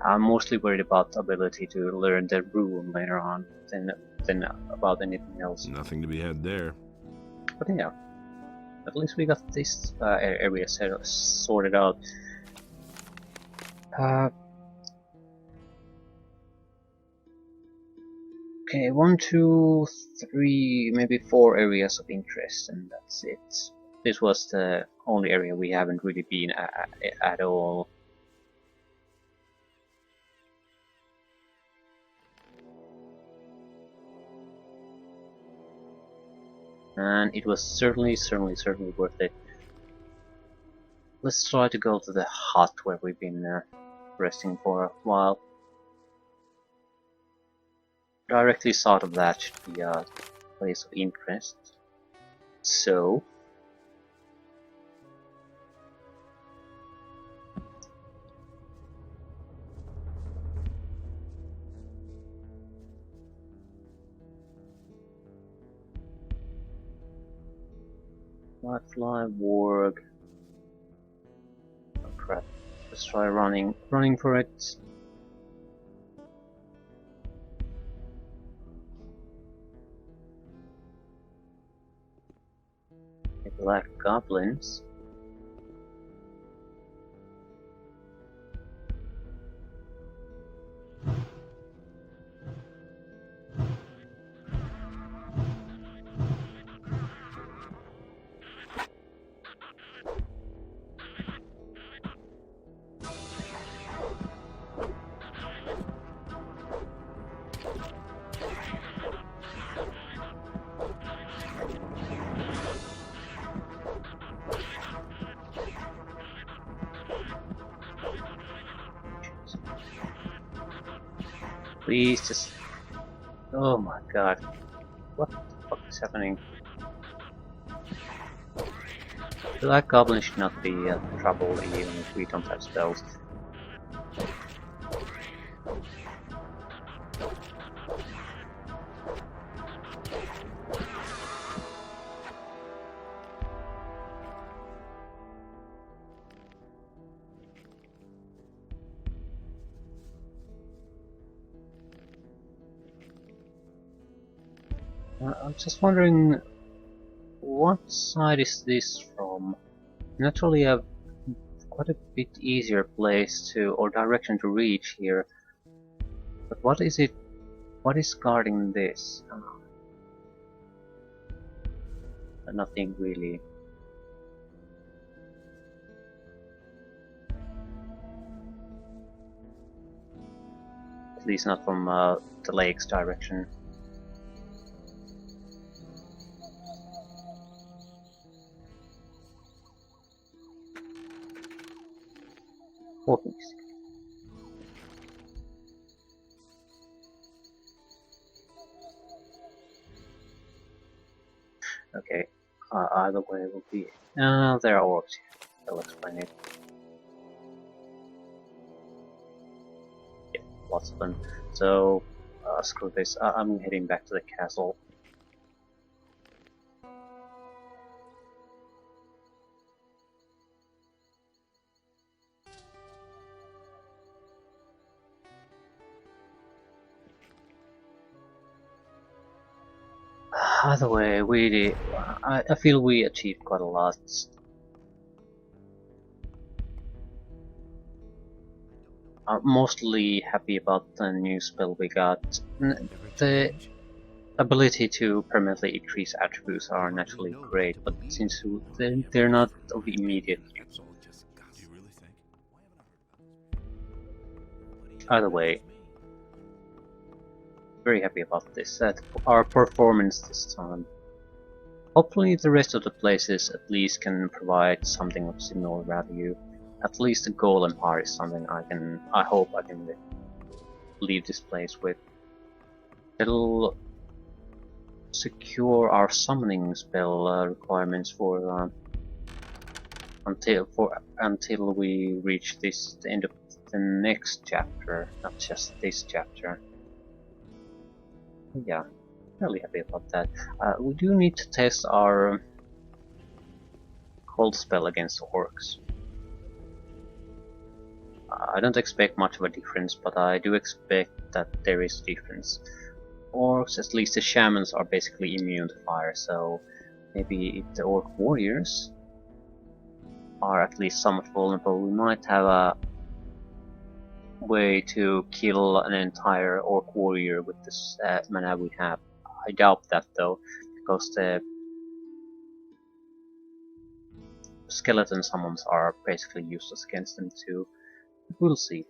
I'm mostly worried about the ability to learn the rune later on than about anything else. Nothing to be had there. But yeah, at least we got this area sorted out. Okay, 1, 2, 3, maybe 4 areas of interest, and that's it. This was the only area we haven't really been at all. And it was certainly worth it. Let's try to go to the hut where we've been resting for a while. Directly south of that should be a place of interest. So, Firefly, Warg. Oh crap. Let's try running for it. Black goblins. Please just. Oh my god. What the fuck is happening? Black goblin should not be trouble even if we don't have spells. I'm just wondering, what side is this from? Naturally, a quite a bit easier place to or direction to reach here. But what is it? What is guarding this? Nothing really. At least not from the lake's direction. Walking stick. Okay, either way will be. There are orcs here. I'll explain it. Yeah, lots of them. So, screw this. I'm heading back to the castle. Either way, I feel we achieved quite a lot. I'm mostly happy about the new spell we got. The ability to permanently increase attributes are naturally great, but since they're not of immediate use. Either way, very happy about this. Our performance this time. Hopefully the rest of the places at least can provide something of similar value. At least the golem part is something I hope I can leave this place with. It'll secure our summoning spell requirements for until we reach the end of the next chapter, not just this chapter. Yeah, really happy about that. We do need to test our cold spell against orcs. I don't expect much of a difference, but I do expect that there is a difference. Orcs, at least the shamans, are basically immune to fire, so maybe if the orc warriors are at least somewhat vulnerable, we might have a way to kill an entire orc warrior with this mana we have. I doubt that though, because the skeleton summons are basically useless against them too. We'll see.